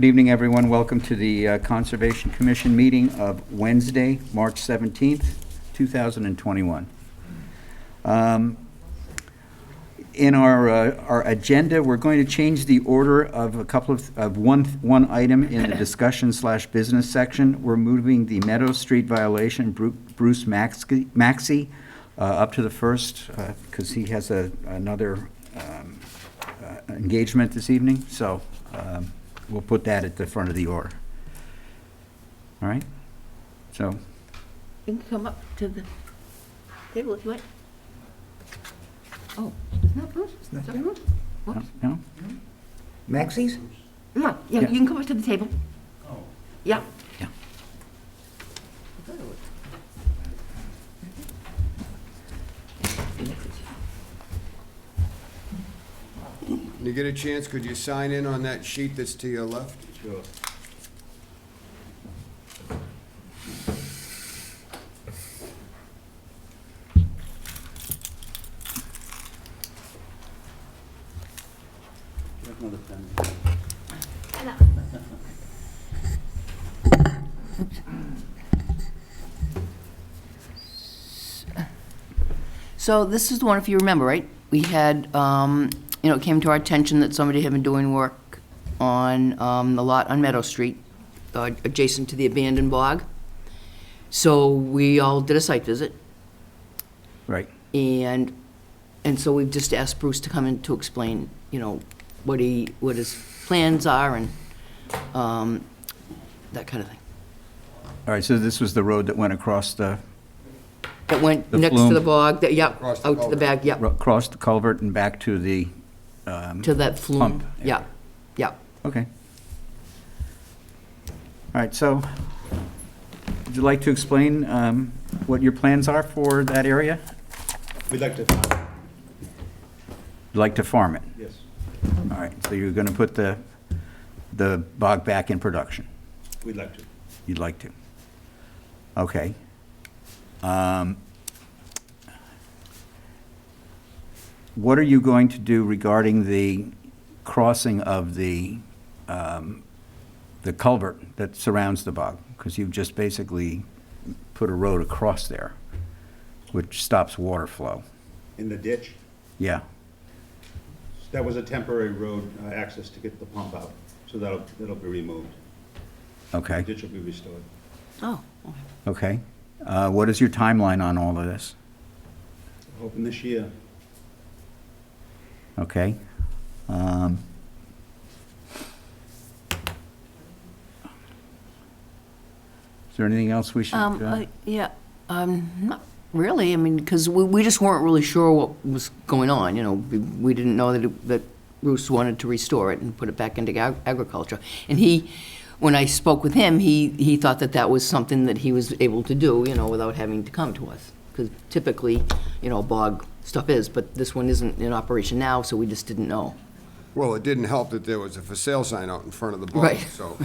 Good evening, everyone. Welcome to the Conservation Commission meeting of Wednesday, March 17th, 2021. In our agenda, we're going to change the order of a couple of one item in the discussion/business section. We're moving the Meadow Street violation, Bruce Maxey, up to the first because he has another engagement this evening. So we'll put that at the front of the order. All right? So. You can come up to the table if you want. Oh, isn't that Bruce? Is that Bruce? Whoops. No? Maxie's? No, yeah, you can come up to the table. Oh. Yeah. Yeah. When you get a chance, could you sign in on that sheet that's to your left? Sure. Another pen. So this is the one, if you remember, right? We had, it came to our attention that somebody had been doing work on the lot on Meadow Street, adjacent to the abandoned bog. So we all did a site visit, Right. and so we've just asked Bruce to come in to explain, what his plans are and that kind of thing. All right, so this was the road that went across the, That went The next flume. to the bog, yep, Across the out to the culvert. back, yep, across the culvert and back to the, to that flume, Pump yeah, yeah. okay. All right, so would you like to explain what your plans are for that area? We'd like to find, You'd like to farm it? yes. All right, so you're going to put the bog back in production? We'd like to. You'd like to? Okay. What are you going to do regarding the crossing of the culvert that surrounds the bog? Because you've just basically put a road across there, which stops water flow. In the ditch, Yeah, that was a temporary road access to get the pump out, so that'll be removed. okay, The ditch will be restored. Oh, okay. okay. What is your timeline on all of this? Hoping this year. Okay. Is there anything else we should? Yeah, not really, I mean, because we just weren't really sure what was going on, we didn't know that Bruce wanted to restore it and put it back into agriculture. And when I spoke with him, he thought that was something that he was able to do, without having to come to us. Because typically, bog stuff is, but this one isn't in operation now, so we just didn't know. Well, it didn't help that there was a for sale sign out in front of the bog. Right, So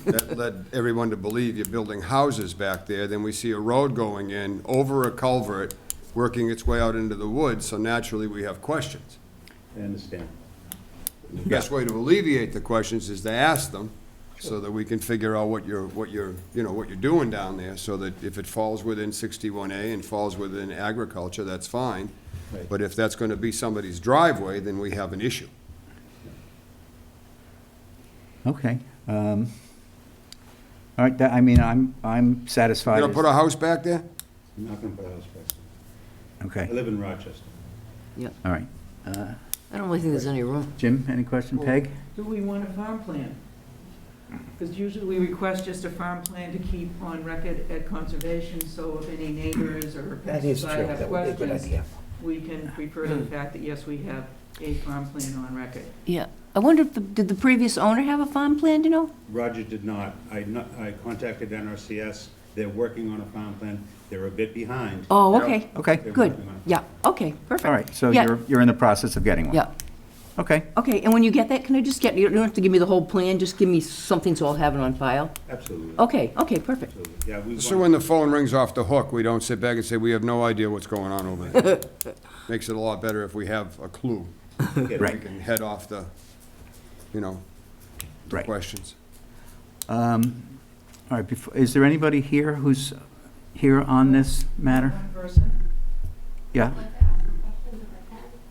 that led everyone to believe you're building houses back there. Then we see a road going in over a culvert, working its way out into the woods, so naturally we have questions. I understand. The best way to alleviate the questions is to ask them, so that we can figure out what you're doing down there, so that if it falls within 61A and falls within agriculture, that's fine. Right. But if that's gonna be somebody's driveway, then we have an issue. Okay. All right, I'm satisfied. Gonna put a house back there? I'm not gonna put a house back there. I Okay, live in Rochester. Yeah, all right. I don't really think there's any room. Jim, any question? Peg? Do we want a farm plan? Because usually we request just a farm plan to keep on record at conservation, so if any neighbors or That is true. passersby have That would be a good questions, idea. we can refer to the fact that, yes, we have a farm plan on record. Yeah, I wonder if did the previous owner have a farm plan, do you know? Roger did not. I contacted NRCS. They're working on a farm plan. They're a bit behind. Oh, okay, Okay, They're good, working on it. yeah, okay, perfect. all right, so Yeah. you're in the process of getting one? Yeah, Okay, okay, and when you get that, can I just you don't have to give me the whole plan, just give me something so I'll have it on file? Absolutely. Okay, perfect. Absolutely. Yeah, we So want, when the phone rings off the hook, we don't sit back and say, we have no idea what's going on over there. Makes it a lot better if we have a clue. yeah, We Right. can head off the, right. questions. All right, is there anybody here who's here on this matter? One person? Yeah?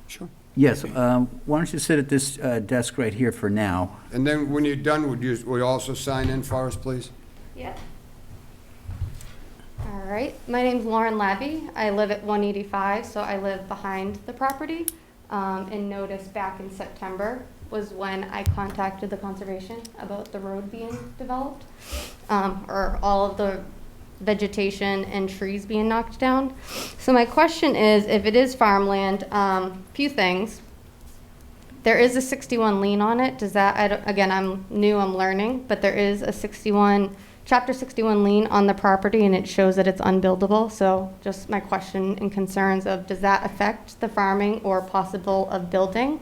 Sure. Yes, why don't you sit at this desk right here for now? And then when you're done, would you also sign in for us, please? Yeah. All right, my name's Lauren Labby. I live at 185, so I live behind the property. And noticed back in September was when I contacted the conservation about the road being developed, or all of the vegetation and trees being knocked down. So my question is, if it is farmland, few things. There is a 61 lien on it. Does that, again, I'm new, I'm learning, but there is a Chapter 61 lien on the property, and it shows that it's unbuildable. So just my question and concerns of, does that affect the farming or possible of building?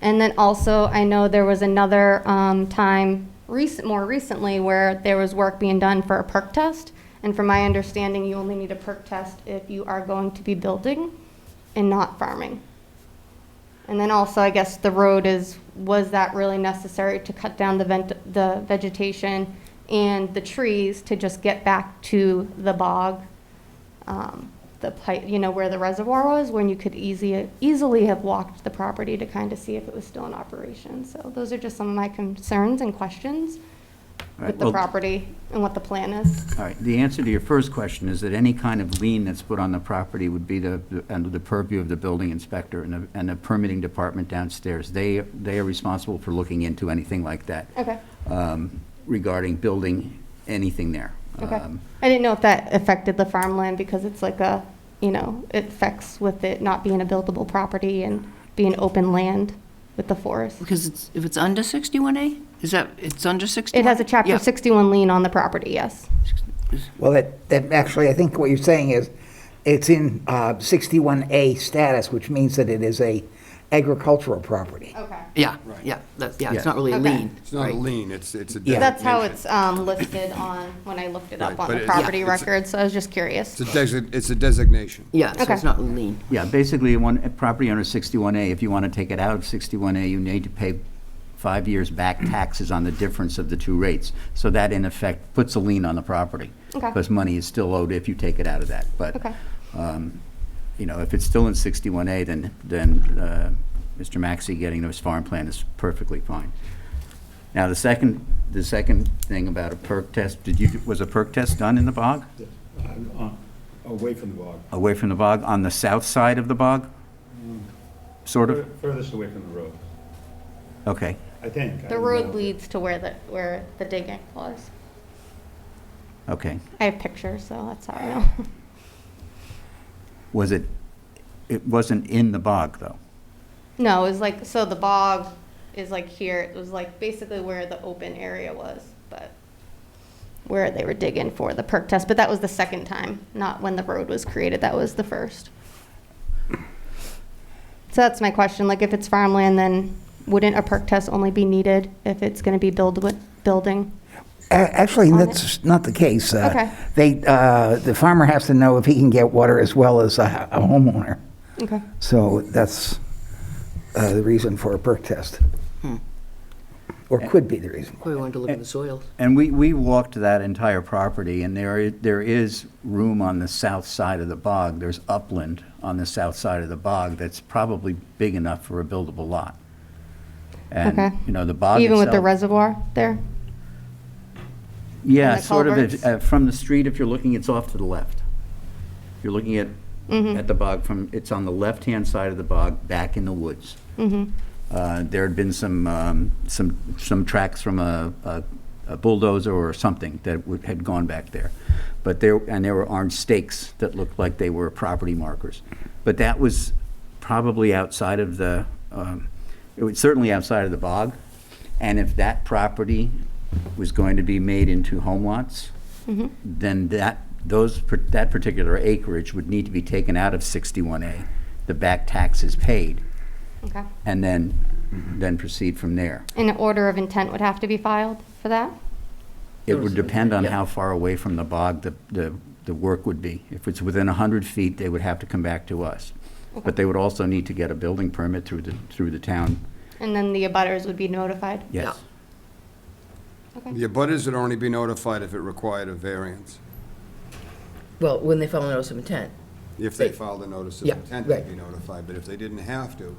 And then also, I know there was another time more recently where there was work being done for a perk test. And from my understanding, you only need a perk test if you are going to be building and not farming. And then also, I guess the road was that really necessary to cut down the vegetation and the trees to just get back to the bog, the pipe, where the reservoir was, when you could easily have walked the property to kind of see if it was still in operation. So those are just some of my concerns and questions Right, with the well- property and what the plan is. All right, the answer to your first question is that any kind of lien that's put on the property would be under the purview of the building inspector and the permitting department downstairs. They are responsible for looking into anything like that. Okay. Regarding building anything there. Okay. I didn't know if that affected the farmland because it's like it affects with it not being a buildable property and being open land with the forest. Because if it's under 61A, it's under 61? It has a Chapter Yeah. 61 lien on the property, yes. Well, that actually, I think what you're saying is, it's in 61A status, which means that it is a agricultural property. Okay. Yeah, Right. yeah, Yeah. it's not really a Okay. lien. It's not a right. lien, it's a Yeah. That's how designation. it's listed on, when I looked it up Right, on but the it- property yeah, it's- record, so I was just curious. It's a designation. Yeah, so Okay. it's not a lien. Yeah, basically, one property under 61A, if you want to take it out of 61A, you need to pay 5 years back taxes on the difference of the two rates. So that, in effect, puts a lien on the property. Okay. Because money is still owed if you take it out of that. But, Okay. if it's still in 61A, then Mr. Maxey getting his farm plan is perfectly fine. Now, the second thing about a perk test, was a perk test done in the bog? Away from the bog. Away from the bog, on the south side of the bog? Sort of? Furthest away from the road, Okay. I think. I The don't road know. leads to where the digging was. Okay. I have pictures, so that's how I know. It wasn't in the bog, though? No, it was like, so the bog is like here, it was like basically where the open area was, but where they were digging for the perk test, but that was the second time, not when the road was created, that was the first. So that's my question, like if it's farmland, then wouldn't a perk test only be needed if it's gonna be building? Actually, On that's not the case. Okay. The farmer has to know if he can get water as well as a homeowner. Okay, So that's the reason for a perk test. Or could be the reason. We wanted to look at the soils. And we walked that entire property, and there is room on the south side of the bog. There's upland on the south side of the bog that's probably big enough for a buildable lot. And, Okay. the bog even with the itself- reservoir there? Yeah, and the sort of, culverts? from the street, if you're looking, it's off to the left. If you're looking at the bog it's on the left-hand side of the bog, back in the woods. There had been some tracks from a bulldozer or something that had gone back there. But there were orange stakes that looked like they were property markers. But that was probably outside of it was certainly outside of the bog. And if that property was going to be made into home lots, then that particular acreage would need to be taken out of 61A, the back taxes paid, Okay. and then proceed from there. And an order of intent would have to be filed for that? It would depend on how far away from the bog the work would be. If it's within 100 feet, they would have to come back to us. But they would also need to get a building permit through the town. And then the abutters would be notified? Yes. Okay. The abutters would only be notified if it required a variance. Well, when they file a notice of intent. If they Right. filed a notice of Yeah, intent, right. they'd be notified, but if they didn't have to,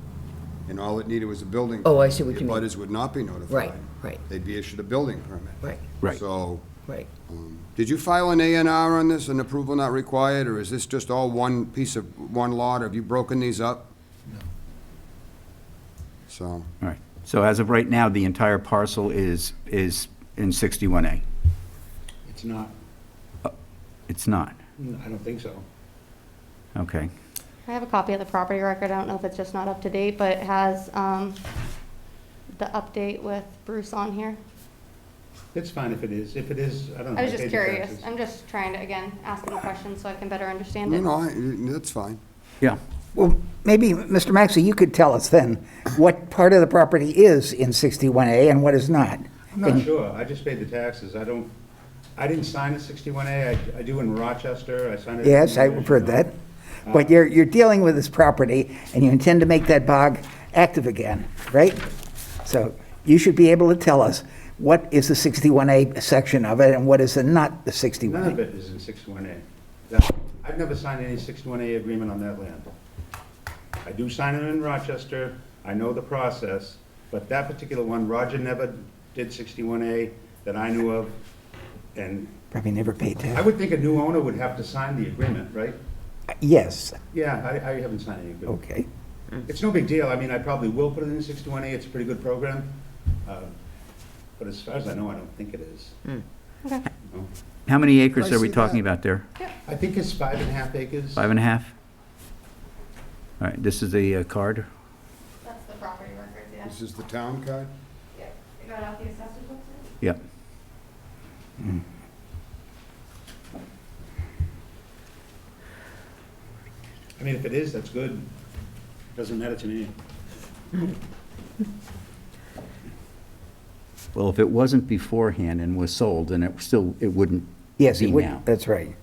and all it needed was a building. Oh, I permit, see what you mean. The abutters would not be notified. Right, right, They'd be issued a building permit. right, Right. So, right. did you file an A&R on this, an approval not required, or is this just all one piece of, one lot? Have you broken these up? No. So, All right. So as of right now, the entire parcel is in 61A. It's not, It's not. I don't think so. Okay. I have a copy of the property record. I don't know if it's just not up to date, but it has the update with Bruce on here. It's fine if it is. If it is, I don't know. I was paid just the curious. taxes. I'm just trying to, again, ask him a question so I can better understand no, it. no, that's fine. Yeah. Well, maybe, Mr. Maxey, you could tell us then what part of the property is in 61A and what is not. I'm not sure. I just paid the taxes. I didn't sign a 61A. I do in Rochester. I signed it. Yes, I've heard that. But you're dealing with this property, and you intend to make that bog active again, right? So you should be able to tell us what is the 61A section of it and what is not the 61A. None of it is in 61A. I've never signed any 61A agreement on that land. I do sign it in Rochester. I know the process, but that particular one, Roger never did 61A that I knew of. And Probably never paid I tax. would think a new owner would have to sign the agreement, right? Yes, Yeah, I haven't signed any agreement. okay. It's no big deal. I mean, I probably will put it in 61A. It's a pretty good program. But as far as I know, I don't think it is. Okay. No. How many acres I are we see talking that. about there? I think it's 5.5 acres. 5.5? All right, this is the card? That's the property record, yeah. This is the town card? Yep. You got it off the assessor's website? Yep. I mean, if it is, that's good. Doesn't matter to me. Well, if it wasn't beforehand and was sold, then it wouldn't Yes, be it would, now. that's right.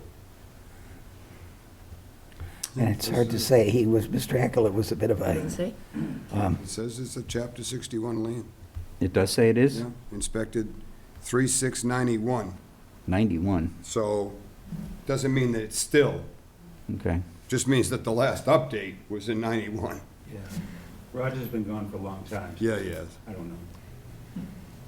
And it's hard to say, Mr. Hackler was a bit of Didn't a, say? It says it's a Chapter 61 land. It does say it is? Yeah, inspected 3691. 91, So, doesn't mean that it's still, okay. just means that the last update was in 91. Yeah. Roger's been gone for a long time. Yeah, yeah. I don't know.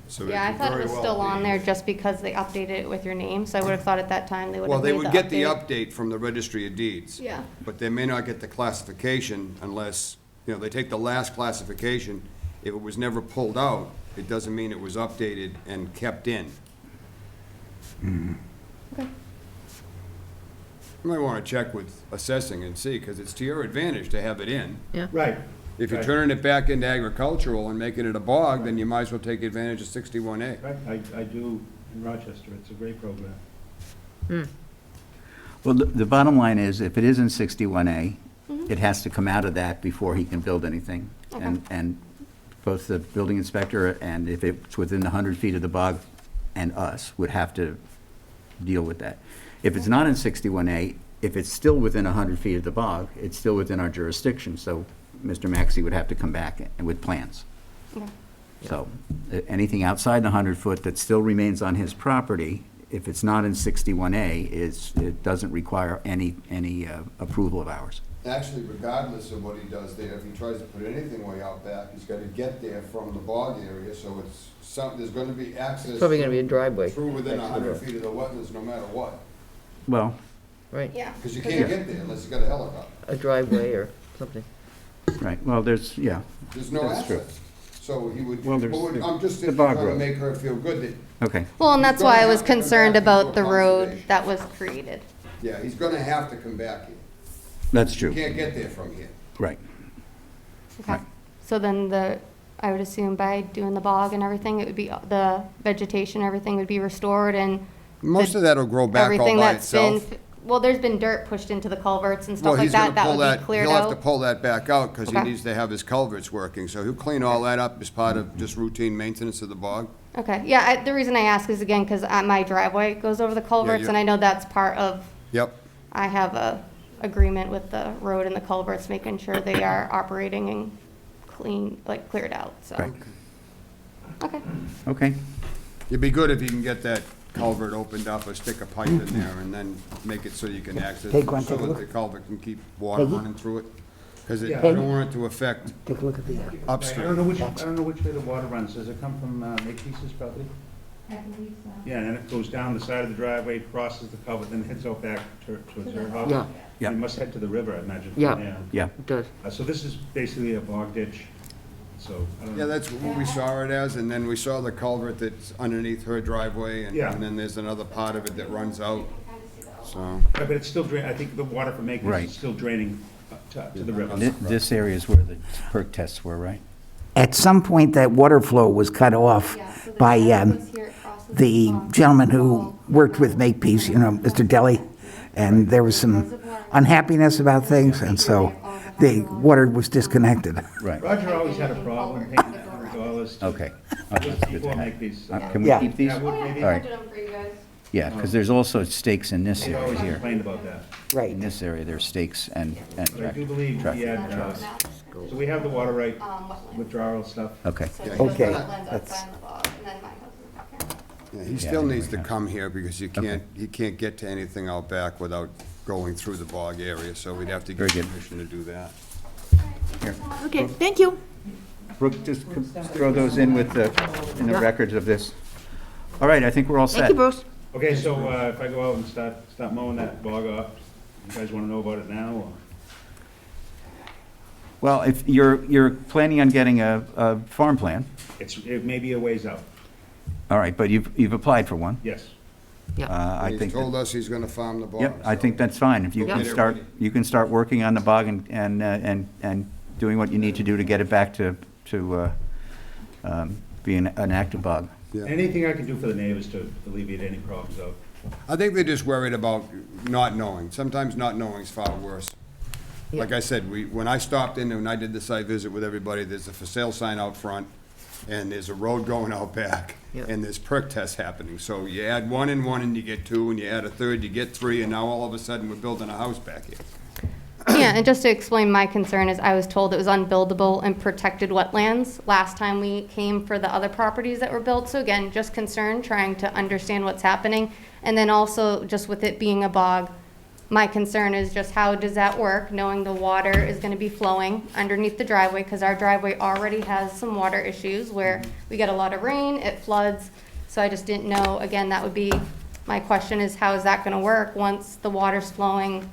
So Yeah, I could thought it very was well still on be. there just because they updated it with your name, so I would have thought at that time they would Well, have they made would the get the update. update from the Registry of Deeds. Yeah. But they may not get the classification unless, they take the last classification. If it was never pulled out, it doesn't mean it was updated and kept in. Okay. You might want to check with assessing and see, because it's to your advantage to have it in. Right. If you're Right. turning it back into agricultural and making it a bog, then you might as well take advantage of 61A. Right, I do in Rochester. It's a great program. Well, the bottom line is, if it is in 61A, it has to come out of that before he can build anything. And both the building inspector and if it's within the 100 feet of the bog and us would have to deal with that. If it's not in 61A, if it's still within 100 feet of the bog, it's still within our jurisdiction, so Mr. Maxey would have to come back with plans. Okay. So, anything outside the 100-foot that still remains on his property, if it's not in 61A, it doesn't require any approval of ours. Actually, regardless of what he does there, if he tries to put anything way out back, he's got to get there from the bog area, so there's going to be access. Probably gonna be a driveway. Through within next to the 100 road. feet of the wetlands, no matter what. Well, Right, Yeah. Because you can't get there unless you got a helicopter. a driveway or something. right, well, there's no That's true. access. So he would, Well, there's I'm just the bog trying to road. make her feel good that, Okay, Well, and that's He's why gonna I was have to come concerned back about into the a road conservation. that was created. yeah, he's going to have to come back here. that's You true, can't get there from here. right. Okay. Right. So then I would assume by doing the bog and everything, it would be, the vegetation, everything would be restored and Most of that'll grow back all everything by that's been, itself. well, there's been dirt pushed into the culverts and Well, stuff like he's gonna that, that pull would that, be cleared he'll have to out. pull that back out because he Okay. needs to have his culverts working. So he'll clean all that up as part of just routine maintenance of the bog. Okay, yeah, the reason I ask is again, because my driveway goes over the culverts, you- and I know that's part of, Yep. I have a agreement with the road and the culverts, making sure they are operating and cleared out, so. Right. Okay, Okay, It'd be good if you can get that culvert opened up or stick a pipe in there and then make it so you can access Take it, one, so take a that look. the culvert can keep water Peggy? running through it. Because I Yeah. don't want it to affect Take a look at the, I don't upstream. know which way the water runs. Does it come from Makepeace's property? I believe so. Yeah, and then it goes down the side of the driveway, crosses the culvert, then heads out back towards her house. Yeah. Yeah. It must head to the river, I imagine. from Yeah. there. Yeah, It does. So this is basically a bog ditch, so I don't know. Yeah, that's what we saw it as, and then we saw the culvert that's underneath her driveway, and Yeah. and then there's another part of it that runs out, so. Right, but it's still I think the water from Makepeace Right. is still draining to the river. This area is where the perk tests were, right? at some point, that water flow was cut off Yeah, so the by guy was here, it crosses the pond. gentleman who worked with Makepeace, Mr. Deli, and there was some unhappiness about things, and so the water was disconnected. Right, Roger always had a problem paying that $100. okay. That's good Before to have. Makepeace. Can we Yeah. keep these? That would maybe, All right. Printed them for you guys. Yeah, because there's also stakes in this he area always here. complained about that. Right. In this area, there's stakes and But I do believe traffic. he had, so we have the water right Wetland. withdrawal stuff. Okay, So it's Okay, just the wetlands that's- outside the bog, and then my house is back here. Yeah, he Yeah, still there needs we to go. come here because you can't get to anything out back without going through the bog area, so we'd have to Very get good. permission to do that. here. Okay, thank you. Brooke, just throw those in with in the Yeah. records of this. All right, I think we're all set. Thank you, Bruce. Okay, so if I go out and start mowing that bog off, you guys want to know about it now, or? Well, if you're planning on getting a farm plan, It may be a ways out, all right, but you've applied for one. yes. I He's think, told us he's gonna farm the bog. yep, I so- think that's fine. If you We'll can get it start, ready. you can start working on the bog and doing what you need to do to get it back to being an active bog. Yeah. Anything I can do for the neighbors to alleviate any problems out. I think they're just worried about not knowing. Sometimes not knowing is far worse. Like I said, when I stopped in and I did the site visit with everybody, there's a for sale sign out front, and there's a road going out back, Yeah. and there's perk tests happening. So you add one and you get two, and you add a third, you get three, and now all of a sudden, we're building a house back here. Yeah, and just to explain my concern is I was told it was unbuildable and protected wetlands last time we came for the other properties that were built. So again, just concern, trying to understand what's happening. And then also, just with it being a bog, my concern is just how does that work, knowing the water is gonna be flowing underneath the driveway, because our driveway already has some water issues where we get a lot of rain, it floods. So I just didn't know, again, that would be, my question is how is that gonna work once the water's flowing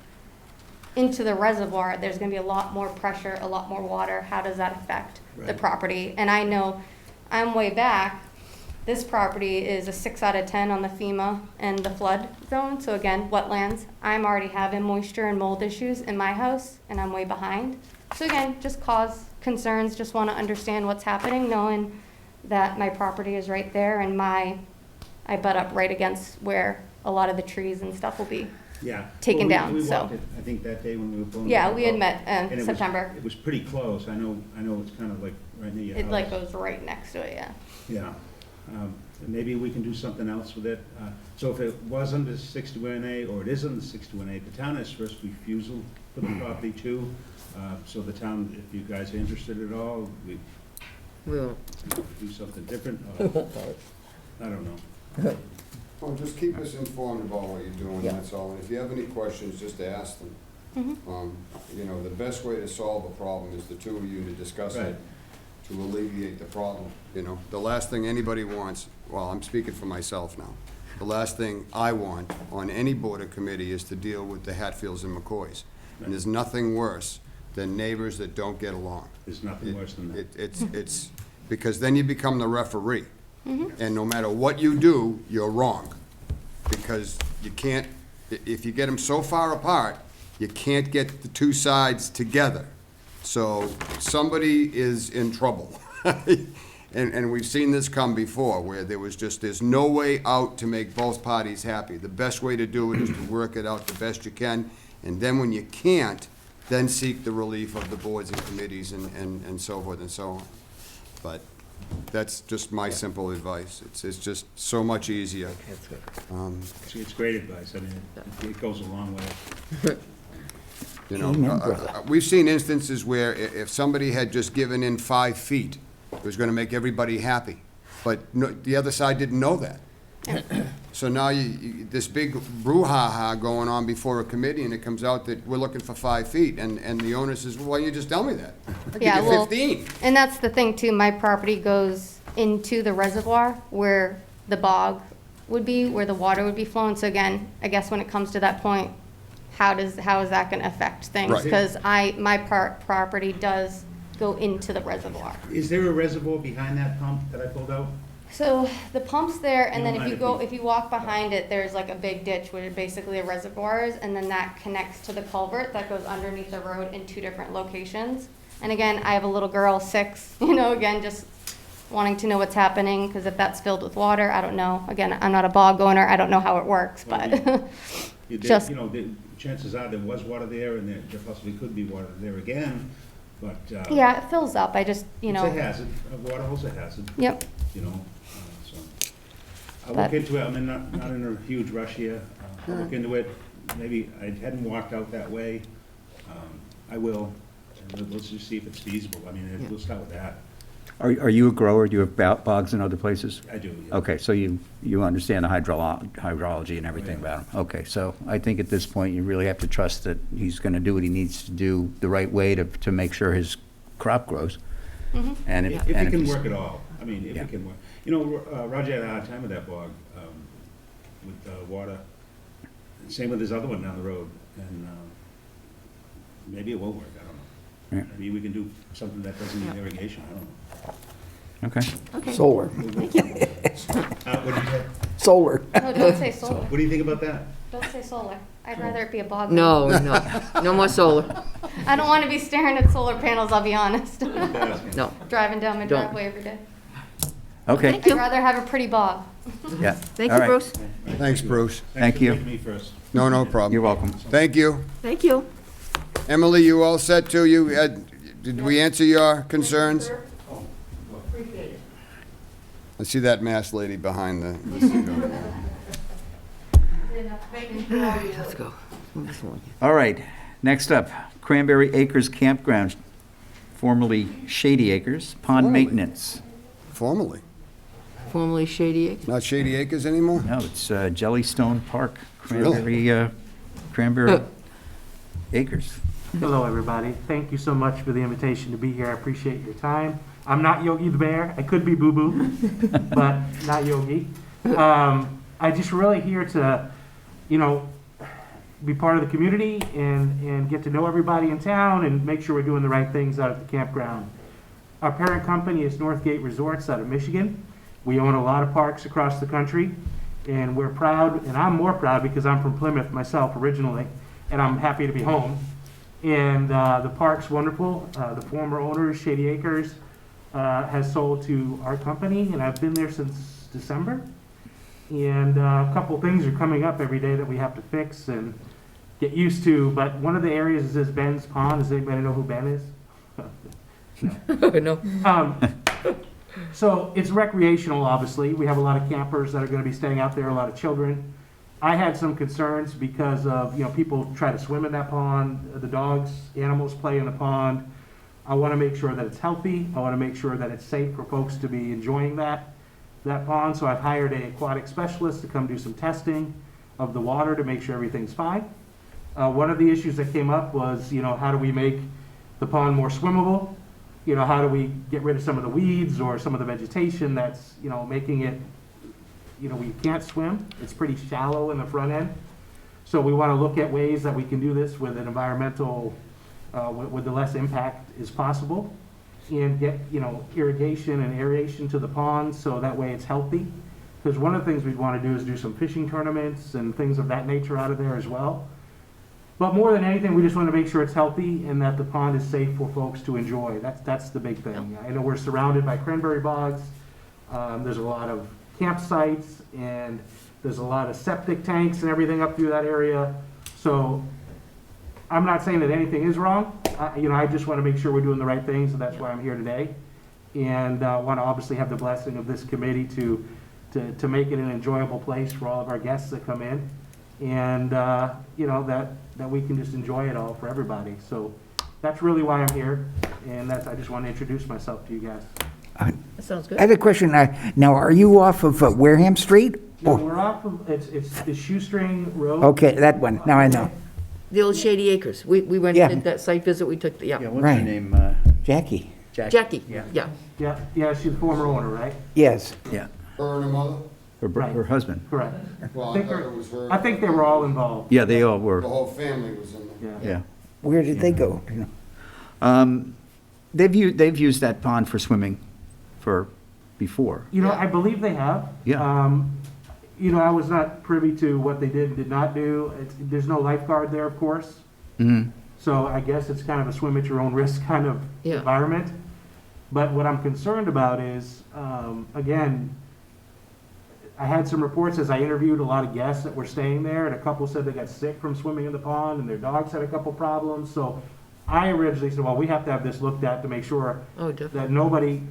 into the reservoir? There's gonna be a lot more pressure, a lot more water. How does that affect the Right. property? And I know I'm way back. This property is a 6 out of 10 on the FEMA and the flood zone. So again, wetlands. I'm already having moisture and mold issues in my house, and I'm way behind. So again, just cause concerns, just wanna understand what's happening, knowing that my property is right there and I butt up right against where a lot of the trees and stuff will be. Yeah. Taken Well, down, we so. walked it, I think that day when we were pulling. Yeah, the we had bog. met And it was- September. It was pretty close. I know it's kind of like right near your house. It like goes right next to it, yeah. Yeah. And maybe we can do something else with it. So if it was under 61A, or it is under 61A, the town has first refusal for the property too. So the town, if you guys are interested at all, we We'll, do something different. Or, I don't know. Well, just keep us informed about what you're doing, that's all. And if you have any questions, just ask them. The best way to solve a problem is the two of you to discuss Right. it, to alleviate the problem. The last thing anybody wants, well, I'm speaking for myself now, the last thing I want on any board or committee is to deal with the Hatfields and McCoys. And there's nothing worse than neighbors that don't get along. There's nothing worse than that. It's, because then you become the referee. And no matter what you do, you're wrong. Because you can't, if you get them so far apart, you can't get the two sides together. So somebody is in trouble. And we've seen this come before, where there's no way out to make both parties happy. The best way to do it is to work it out the best you can, and then when you can't, then seek the relief of the boards and committees and so forth and so on. But that's just my simple advice. It's just so much easier. It's great advice. I mean, it goes a long way. Amen, brother. We've seen instances where if somebody had just given in 5 feet, it was gonna make everybody happy. but the other side didn't know that. So now this big brouhaha going on before a committee, and it comes out that we're looking for 5 feet, and the owner says, well, why don't you just tell me that? I'll Yeah, give you well, 15. and that's the thing too, my property goes into the reservoir where the bog would be, where the water would be flowing. So again, I guess when it comes to that point, how is that gonna affect things? Right. Because my property does go into the reservoir. Is there a reservoir behind that pump that I pulled out? So the pump's there, and You then don't if mind you walk behind it, there's like a big ditch where basically a reservoir is, and then that connects to the culvert that goes underneath the road in 2 different locations. And again, I have a little girl, 6, again, just wanting to know what's happening, because if that's filled with water, I don't know. Again, I'm not a bog owner, I don't know how it works, but just, Chances are there was water there, and there possibly could be water there again, but. yeah, it fills up, I just, It's a hazard, water hole's a hazard, Yep, so. I'll But- look into it, I'm not in a huge rush here. I'll look into it, maybe I hadn't walked out that way. I will, and let's just see if it's feasible, we'll start with that. Are you a grower? Do you have bogs in other places? I do, yeah. Okay, so you understand the hydrology and everything Oh, yeah. about them. Okay, so I think at this point, you really have to trust that he's gonna do what he needs to do the right way to make sure his crop grows. And If it can he's- work at all, if Yeah. it can work. Roger had a hard time with that bog, with water. Same with this other one down the road, and maybe it won't work, I don't know. Yeah. Maybe we can do something that doesn't need irrigation, I don't know. Okay. Solar, What do you think? solar. no, don't say solar, What do you think about that? don't say solar. I'd rather it be a bog. No, no more solar, I don't want to be staring at solar panels, I'll be honest. no. Driving down my Don't. driveway every day. Okay, Thank you. I'd rather have a pretty bog. yeah. Thank All you, right. Bruce. Thanks, Bruce. Thank Thanks for you. taking me first. No problem. You're welcome. Thank you. Thank you. Emily, you all set too? Did we answer your concerns? I see that masked lady behind the. Let's go. Move this one. All right, next up, Cranberry Acres Campground, formerly Shady Acres, pond Formerly. maintenance. Formally, Formerly Shady Acres. not Shady Acres anymore? No, it's Jellystone Park, Really? Cranberry Acres. Hello, everybody. Thank you so much for the invitation to be here. I appreciate your time. I'm not Yogi the Bear. I could be Boo Boo, but not Yogi. I just really here to, be part of the community and get to know everybody in town and make sure we're doing the right things out at the campground. Our parent company is Northgate Resorts out of Michigan. We own a lot of parks across the country, and we're proud, and I'm more proud because I'm from Plymouth myself originally, and I'm happy to be home. And the park's wonderful. The former owners, Shady Acres, has sold to our company, and I've been there since December. And a couple things are coming up every day that we have to fix and get used to, but one of the areas is Ben's Pond. Does anybody know who Ben is? No. So it's recreational, obviously. We have a lot of campers that are going to be staying out there, a lot of children. I had some concerns because of, people try to swim in that pond, the dogs, animals play in the pond. I want to make sure that it's healthy. I want to make sure that it's safe for folks to be enjoying that pond. So I've hired an aquatic specialist to come do some testing of the water to make sure everything's fine. One of the issues that came up was, how do we make the pond more swimmable? How do we get rid of some of the weeds or some of the vegetation that's, making it, we can't swim. It's pretty shallow in the front end. So we want to look at ways that we can do this with an environmental, with the less impact as possible, and get, irrigation and aeration to the pond so that way it's healthy. Because one of the things we want to do is do some fishing tournaments and things of that nature out of there as well. But more than anything, we just want to make sure it's healthy and that the pond is safe for folks to enjoy. That's the big thing. I know we're surrounded by cranberry bogs. There's a lot of campsites, and there's a lot of septic tanks and everything up through that area. So I'm not saying that anything is wrong. I just want to make sure we're doing the right things, and that's why I'm here today. And want to obviously have the blessing of this committee to make it an enjoyable place for all of our guests that come in. And, that we can just enjoy it all for everybody. So that's really why I'm here, and I just want to introduce myself to you guys. That sounds I good. had a question. Now, are you off of Wareham Street? No, Oh, we're off of, it's the Shoestring Road. okay, that one. Now I know. The old Shady Acres. We went Yeah. and did that site visit, we took, Yeah, yeah. what's her Right. name? Jackie. Jackie, yeah. Yeah, yeah, she's the former owner, right? Yes. Yeah, Her and her mother? her husband. Correct. Well, I think thought they're- it was her. I think they were all involved. Yeah, they all The were, whole family was in there. Yeah. yeah. Where did they go? Do you know? They've used that pond for swimming before. You know, I believe they have. Yeah. You know, I was not privy to what they did and did not do. There's no lifeguard there, of course. Mhm. So I guess it's kind of a swim at your own risk kind of Yeah. environment. But what I'm concerned about is, again, I had some reports as I interviewed a lot of guests that were staying there, and a couple said they got sick from swimming in the pond, and their dogs had a couple problems. So I originally said, well, we have to have this looked at to make sure Oh, definitely. that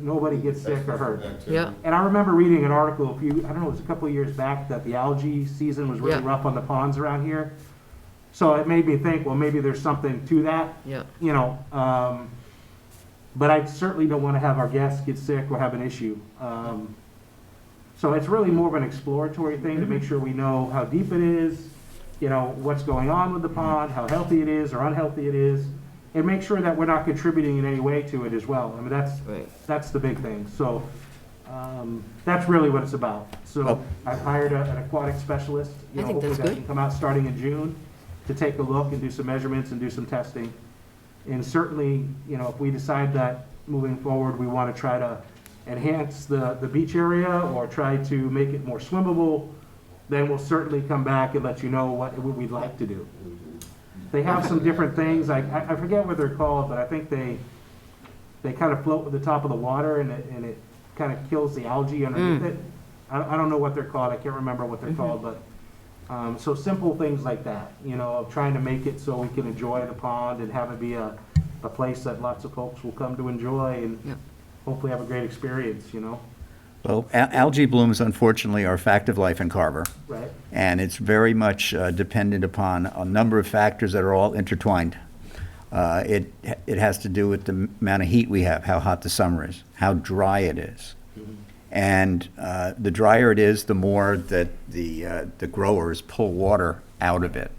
nobody gets sick or hurt. Yeah. And I remember reading an article I don't know, it was a couple of years back, that the algae season was really Yeah. rough on the ponds around here. So it made me think, well, maybe there's something to that, Yeah. you know. But I certainly don't want to have our guests get sick or have an issue. So it's really more of an exploratory thing to make sure we know how deep it is, you know, what's going on with the pond, how healthy it is or unhealthy it is, and make sure that we're not contributing in any way to it as well. I mean, Right. that's the big thing. So that's really what it's about. So Oh. I've hired an aquatic specialist. You I know, think that's hopefully that good. can come out starting in June to take a look and do some measurements and do some testing. And certainly, you know, if we decide that moving forward, we want to try to enhance the beach area or try to make it more swimmable, then we'll certainly come back and let you know what we'd like to do. They have some different things, I forget what they're called, but I think they kind of float with the top of the water and it kind of kills the algae underneath it. I don't know what they're called, I can't remember what they're called, but, so simple things like that, you know, of trying to make it so we can enjoy the pond and have it be a place that lots of folks will come to enjoy and Yeah. hopefully have a great experience, you know, Well, algae blooms unfortunately are a fact of life in Carver. right? And it's very much dependent upon a number of factors that are all intertwined. It has to do with the amount of heat we have, how hot the summer is, how dry it is. And the drier it is, the more that the growers pull water out of it.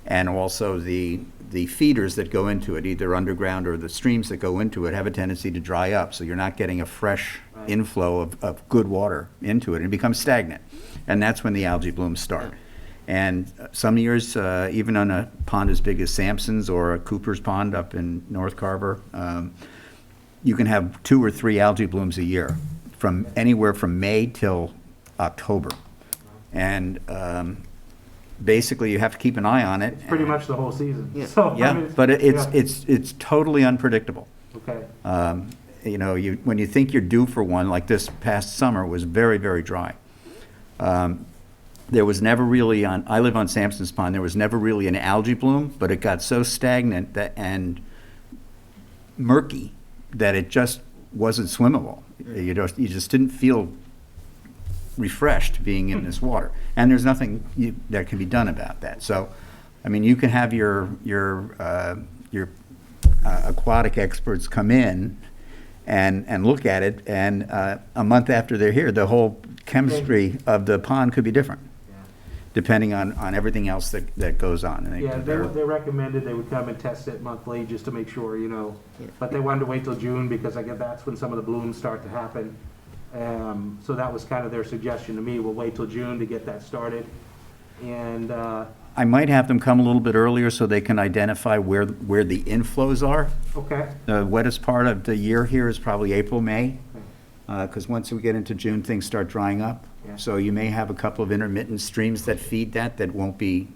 And also the feeders that go into it, either underground or the streams that go into it, have a tendency to dry up. So you're not getting a fresh inflow of good water into it, and it becomes stagnant. And that's when the algae blooms start. And some years, even on a pond as big as Sampson's or a Cooper's Pond up in North Carver, you can have 2 or 3 algae blooms a year, from anywhere from May till October. And basically, you have to keep an eye on it. Pretty much the whole season. Yeah. So, I Yeah, mean, but yeah. it's totally unpredictable. Okay, You know, when you think you're due for one, like this past summer was very, very dry. There was never really I live on Sampson's Pond, there was never really an algae bloom, but it got so stagnant and murky that it just wasn't swimmable. You just didn't feel refreshed being in this water. And there's nothing that can be done about that. So, I mean, you can have your aquatic experts come in and look at it, and a month after they're here, the whole chemistry of the pond could be different, depending on everything else that goes on. And yeah, they recommended they would come and test it monthly just to make sure, you know, but they wanted to wait till June because I guess that's when some of the blooms start to happen. So that was kind of their suggestion to me, we'll wait till June to get that started. And, I might have them come a little bit earlier so they can identify where the inflows are. okay, The wettest part of the year here is probably April, May, because once we get into June, things start drying up. Yeah. So you may have a couple of intermittent streams that feed that won't be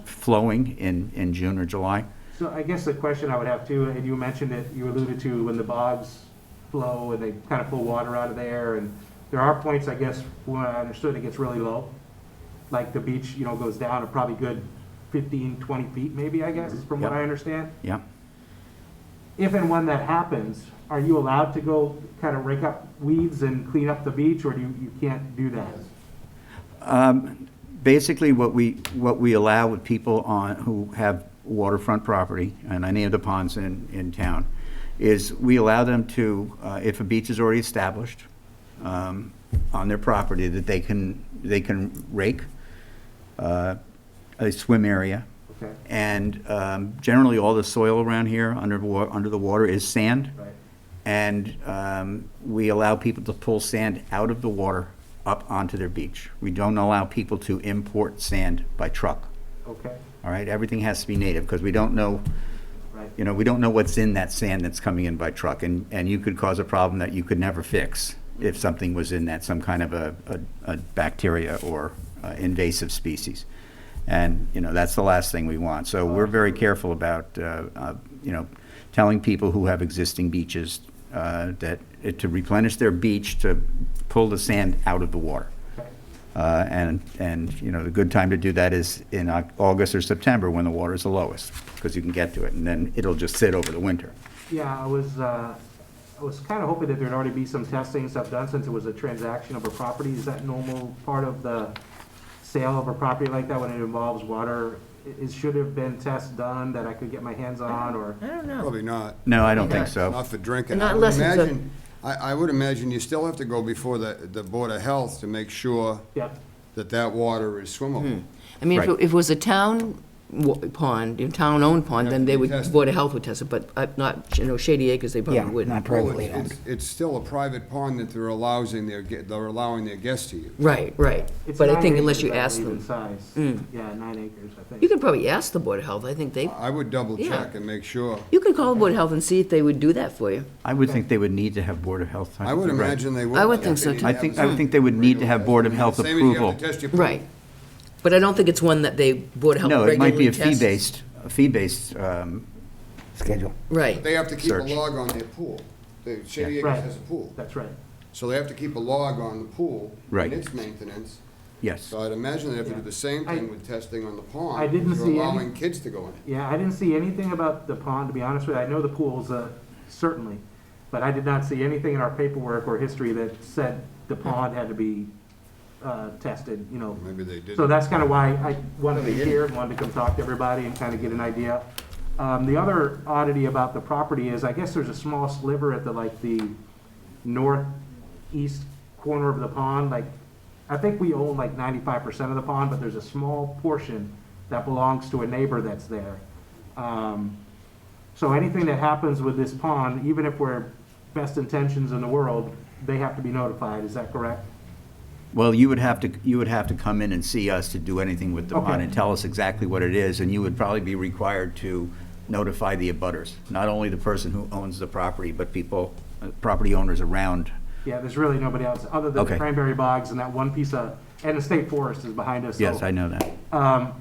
flowing in June or July. so I guess the question I would have too, and you mentioned it, you alluded to when the bogs flow and they kind of pull water out of there, and there are points, I guess, when I understood it gets really low. Like the beach, you know, goes down a probably good 15, 20 feet maybe, I guess, from what Yep. I understand. Yeah. If and when that happens, are you allowed to go kind of rake up weeds and clean up the beach, or you can't do that? Basically, what we allow with people who have waterfront property and any of the ponds in town is we allow them to, if a beach is already established on their property, that they can rake a swim area. Okay. And generally, all the soil around here under the water is sand. Right. And we allow people to pull sand out of the water up onto their beach. We don't allow people to import sand by truck. Okay. All right, everything has to be native, because we don't know, Right. you know, we don't know what's in that sand that's coming in by truck, and you could cause a problem that you could never fix if something was in that, some kind of a bacteria or invasive species. And, you know, that's the last thing we want. So we're very careful about, you know, telling people who have existing beaches that to replenish their beach, to pull the sand out of the water. Okay. And, you know, the good time to do that is in August or September, when the water is the lowest, because you can get to it, and then it'll just sit over the winter. Yeah, I was kind of hoping that there'd already be some testing and stuff done, since it was a transaction of a property. Is that normal part of the sale of a property like that when it involves water? Should have been tests done that I could get my hands on, or? I don't know. Probably not. No, I don't think so. Not for drinking. Not I would unless it's a- imagine- I would imagine you still have to go before the Board of Health to make sure Yep. that water is swimmable. I mean, Right. if it was a town pond, a town-owned pond, then they would, Tested. Board of Health would test it, but not, you know, Shady Acres, they probably Yeah, wouldn't. not Well, privately owned. it's still a private pond that they're allowing their guests to use. Right, right. It's But I 9 think unless you acres, I ask believe, them. in size. Mm. Yeah, 9 acres, I think. You could probably ask the Board of Health, I think they, I would double Yeah. check and make sure. you could call the Board of Health and see if they would do that for you. I would think they would need to have Board of Health. I would Right. imagine they would. I would think so, They too. I need think, to I have would think they would need to have Board of Health Same as you have approval. to test your pool. Right. But I don't think it's one that they, Board of Health No, it might be regularly a tests. fee-based, Schedule. Right. They have to keep a Search. log on their pool. Shady Yeah. Acres Right. has a pool. That's right. So they have to keep a log on the pool. Right. And its maintenance. yes. So I'd imagine they have to do Yeah. the same thing I- with testing on the pond. I didn't You're see any- allowing kids to go in it. Yeah, I didn't see anything about the pond, to be honest with you. I know the pools, certainly, but I did not see anything in our paperwork or history that said the pond had to be tested, you know. Maybe they did. So that's kind of why I wanted to be here, and wanted to come talk to everybody and kind of get an idea. The other oddity about the property is, I guess there's a small sliver at the northeast corner of the pond. Like, I think we own like 95% of the pond, but there's a small portion that belongs to a neighbor that's there. So anything that happens with this pond, even if we're best intentions in the world, they have to be notified. Is that correct? Well, you would have to come in and see us to do anything with the pond Okay. and tell us exactly what it is, and you would probably be required to notify the abutters, not only the person who owns the property, but people, property owners around. Yeah, there's really nobody else, other than the Okay. cranberry bogs and that one piece of, and the state forest is behind us. so, Yes, I know that.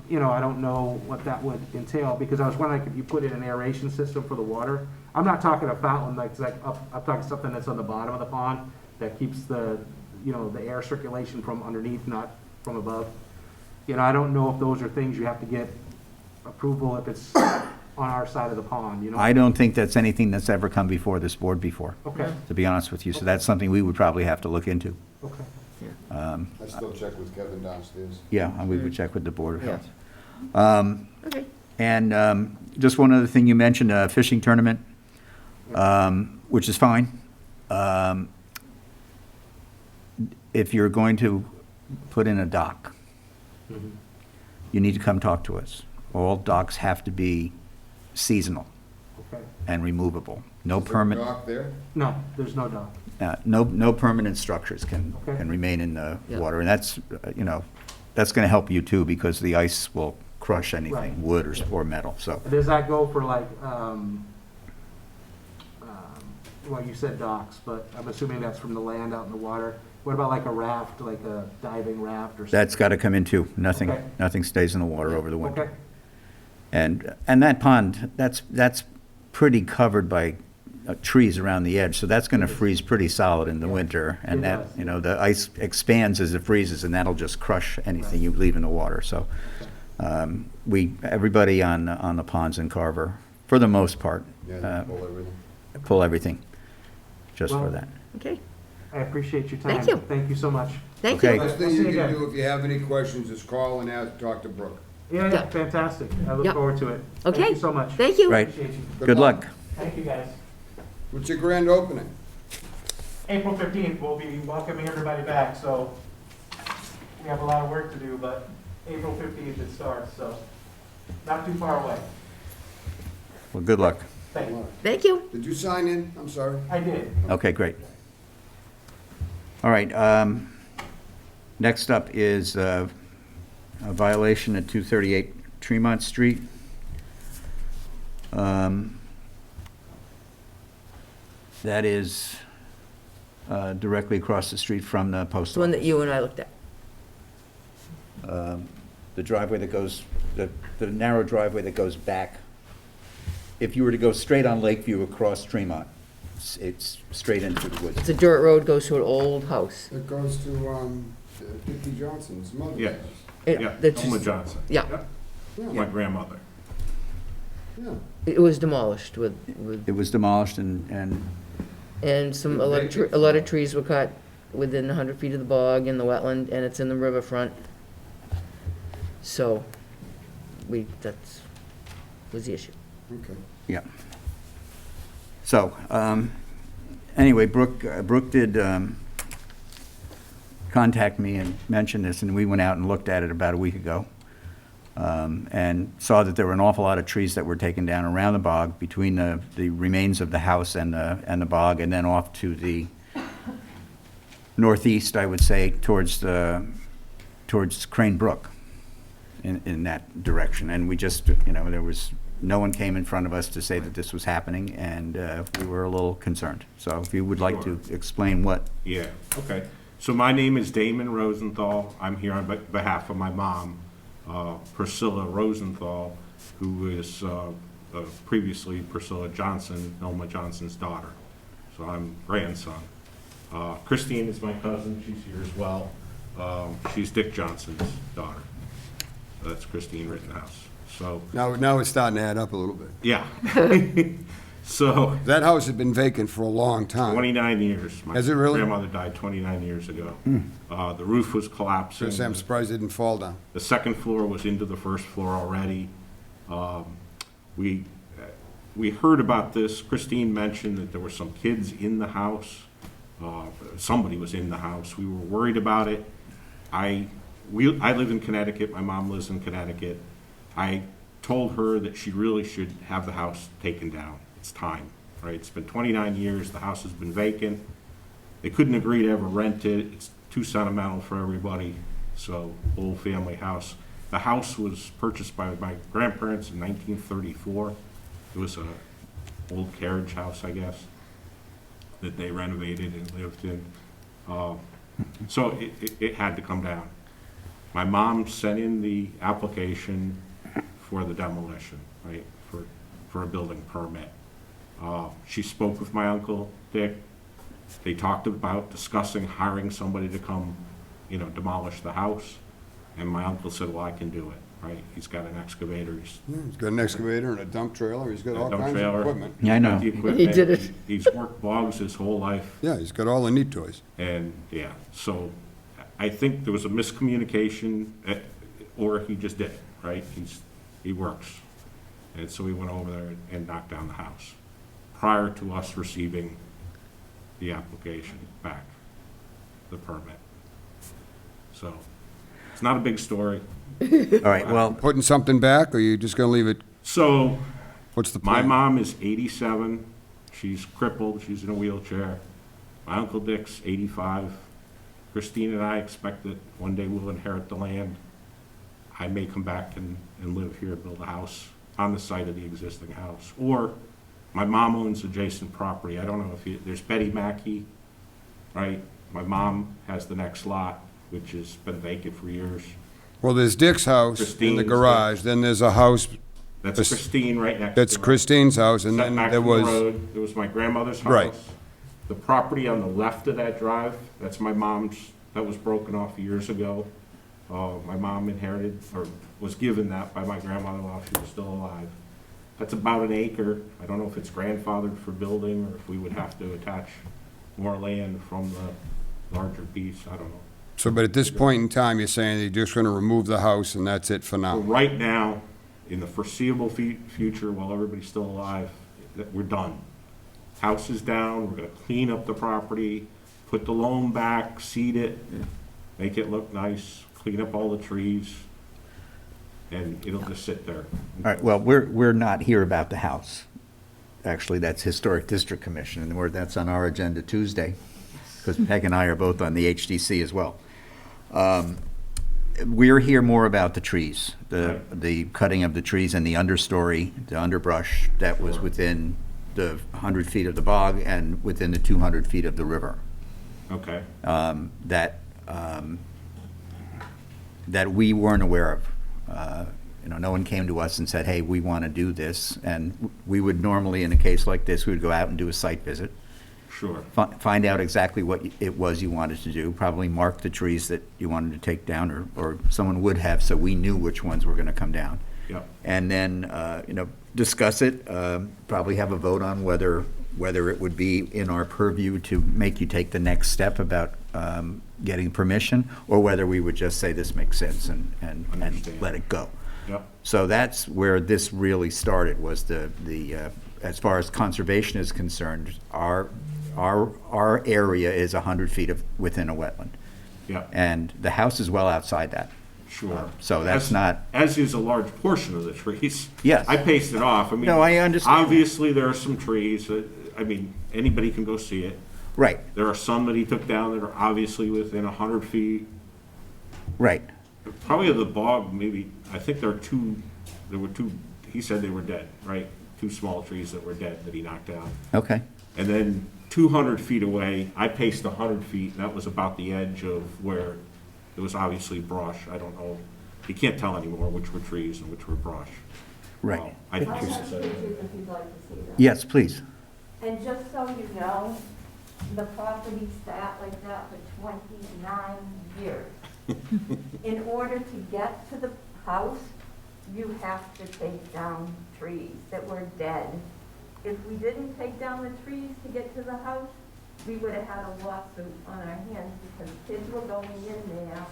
You know, I don't know what that would entail, because I was wondering if you put in an aeration system for the water. I'm not talking a fountain, I'm talking something that's on the bottom of the pond that keeps the, you know, the air circulation from underneath, not from above. You know, I don't know if those are things you have to get approval if it's on our side of the pond, you know? I don't think that's anything that's ever come before this board before, Okay, to be honest with you, so that's something we would probably have to look into. okay. I still check with Kevin downstairs. Yeah, and we would check with the Board of Yeah. Health. Okay. And just one other thing, you mentioned a fishing tournament, which is fine. If you're going to put in a dock, Mhm. you need to come talk to us. All docks have to be seasonal Okay. and removable. No Is there a permit, dock there? No, there's no dock. no permanent structures can Okay. remain in the Yeah. water. And that's, you know, that's going to help you too, because the ice will crush Right. anything, wood or metal, so. Does that go for like, well, you said docks, but I'm assuming that's from the land out in the water. What about like a raft, like a diving raft or something? That's got to come in too. Nothing, Okay. nothing stays in the water over the winter. Okay, And that pond, that's pretty covered by trees around the edge, so that's going to freeze pretty solid in the winter. And It that, does. you know, the ice expands as it freezes, and that'll just crush anything you leave in the water. So everybody on the ponds in Carver, for the most part, Yeah, they pull everything. pull everything just for Well, that. Okay. I appreciate your time. Thank you. Thank you so much. Thank Okay. you. Best We'll thing see you you can again. do if you have any questions is call and talk to Brooke. Yeah, Yeah. fantastic. I look Yep. forward to it. Okay. Thank you so much. Thank you. Right. Appreciate you. Good luck. Thank you, guys. What's your grand opening? April 15th, we'll be welcoming everybody back, so we have a lot of work to do, but April 15th it starts, so not too far away. Well, good luck. Thank you. Thank you. Did you sign in? I'm sorry. I did. Okay, great. All right, next up is a violation at 238 Tremont Street. That is directly across the street from the post The one that office. you and I looked at. The driveway that goes, the narrow driveway that goes back. If you were to go straight on Lakeview across Tremont, it's straight into the woods. It's a dirt road, goes to an old house. It goes to Dickie Johnson's mother's Yeah. house. Yeah, That's Elma just- Johnson. Yeah, Yeah, My grandmother. yeah. it was demolished with, It was demolished and and some, a lot of trees were cut within 100 feet of the bog in the wetland, and it's in the riverfront. So, that's, was the issue. Okay. yeah. So, anyway, Brooke did contact me and mention this, and we went out and looked at it about a week ago, and saw that there were an awful lot of trees that were taken down around the bog, between the remains of the house and the bog, and then off to the northeast, I would say, towards Crane Brook, in that direction. And we just, no one came in front of us to say that this was happening, and we were a little concerned. So if you would like to explain what, Yeah, okay. So my name is Damon Rosenthal. I'm here on behalf of my mom, Priscilla Rosenthal, who is previously Priscilla Johnson, Elma Johnson's daughter. So I'm grandson. Christine is my cousin. She's here as well. She's Dick Johnson's daughter. So that's Christine Rittenhouse. So, Now it's starting to add up a little bit. yeah. So, That house had been vacant for a long time. 29 years. Has it really? My grandmother died 29 years ago. The roof was collapsing. I'm surprised it didn't fall down. The second floor was into the first floor already. We heard about this. Christine mentioned that there were some kids in the house. Somebody was in the house. We were worried about it. I live in Connecticut. My mom lives in Connecticut. I told her that she really should have the house taken down. It's time, right? It's been 29 years. The house has been vacant. They couldn't agree to ever rent it. It's too sentimental for everybody. So, old family house. The house was purchased by my grandparents in 1934. It was an old carriage house, I guess, that they renovated and lived in. So it had to come down. My mom sent in the application for the demolition, right, for a building permit. She spoke with my uncle, Dick. They talked about discussing hiring somebody to come, demolish the house. And my uncle said, well, I can do it, right? He's got an excavator. He's He's got an excavator and a dump trailer. He's got got all a dump kinds of trailer. equipment. Yeah, I know. got the equipment. He did it. He's worked bogs his whole life. Yeah, he's got all the neat toys. And, yeah, so I think there was a miscommunication, or he just did it, right? He works. And so we went over there and knocked down the house prior to us receiving the application back, the permit. So, it's not a big story. all right, well, Putting something back, or you just gonna leave it? So, What's the my plan? mom is 87. She's crippled. She's in a wheelchair. My Uncle Dick's 85. Christine and I expect that one day we'll inherit the land. I may come back and live here, build a house on the site of the existing house. Or my mom owns adjacent property. I don't know if there's Betty Mackey, right? My mom has the next lot, which has been vacant for years. Well, there's Dick's house in Christine's, the garage, then there's a house, That's This- Christine right next to that's her. Christine's house, and then Setback there from the was, road, there was my grandmother's house. Right. The property on the left of that drive, that's my mom's, that was broken off years ago. My mom inherited, or was given that by my grandmother while she was still alive. That's about an acre. I don't know if it's grandfathered for building, or if we would have to attach more land from the larger piece, I don't know. so, but at this point in time, you're saying you're just gonna remove the house and that's it for So now? right now, in the foreseeable future, while everybody's still alive, that we're done. house is down, we're gonna clean up the property, put the loam back, seed it, make it look nice, clean up all the trees, and it'll just sit there. All right, well, we're not here about the house. Actually, that's Historic District Commission, and that's on our agenda Tuesday, because Peg and I are both on the HDC as well. We're here more about the trees, the cutting of the trees and the understory, the underbrush that was within the 100 feet of the bog and within the 200 feet of the river. Okay, That we weren't aware of. No one came to us and said, hey, we want to do this. And we would normally, in a case like this, we would go out and do a site visit, sure. find out exactly what it was you wanted to do, probably mark the trees that you wanted to take down, or someone would have, so we knew which ones were going to come down. Yep. And then, discuss it, probably have a vote on whether it would be in our purview to make you take the next step about getting permission, or whether we would just say this makes sense and Understand. let it go. Yep, So that's where this really started, was the as far as conservation is concerned, our area is 100 feet within a wetland. yep, And the house is well outside that. sure. So that's As- not, As is a large portion of the trees. Yes. I paced it off, I mean. No, I understand that. Obviously, there are some trees, anybody can go see it. right, There are some that he took down that are obviously within 100 feet. right. Probably of the bog, maybe, I think there were two, he said they were dead, right? Two small trees that were dead that he knocked down. Okay, And then 200 feet away, I paced 100 feet, and that was about the edge of where it was obviously brush. I don't know, you can't tell anymore which were trees and which were brush. right. Well, I think I you have said- pictures if you'd like to see them. Yes, please. And just so you know, the property sat like that for 29 years. In order to get to the house, you have to take down trees that were dead. If we didn't take down the trees to get to the house, we would have had a lawsuit on our hands because kids were going in there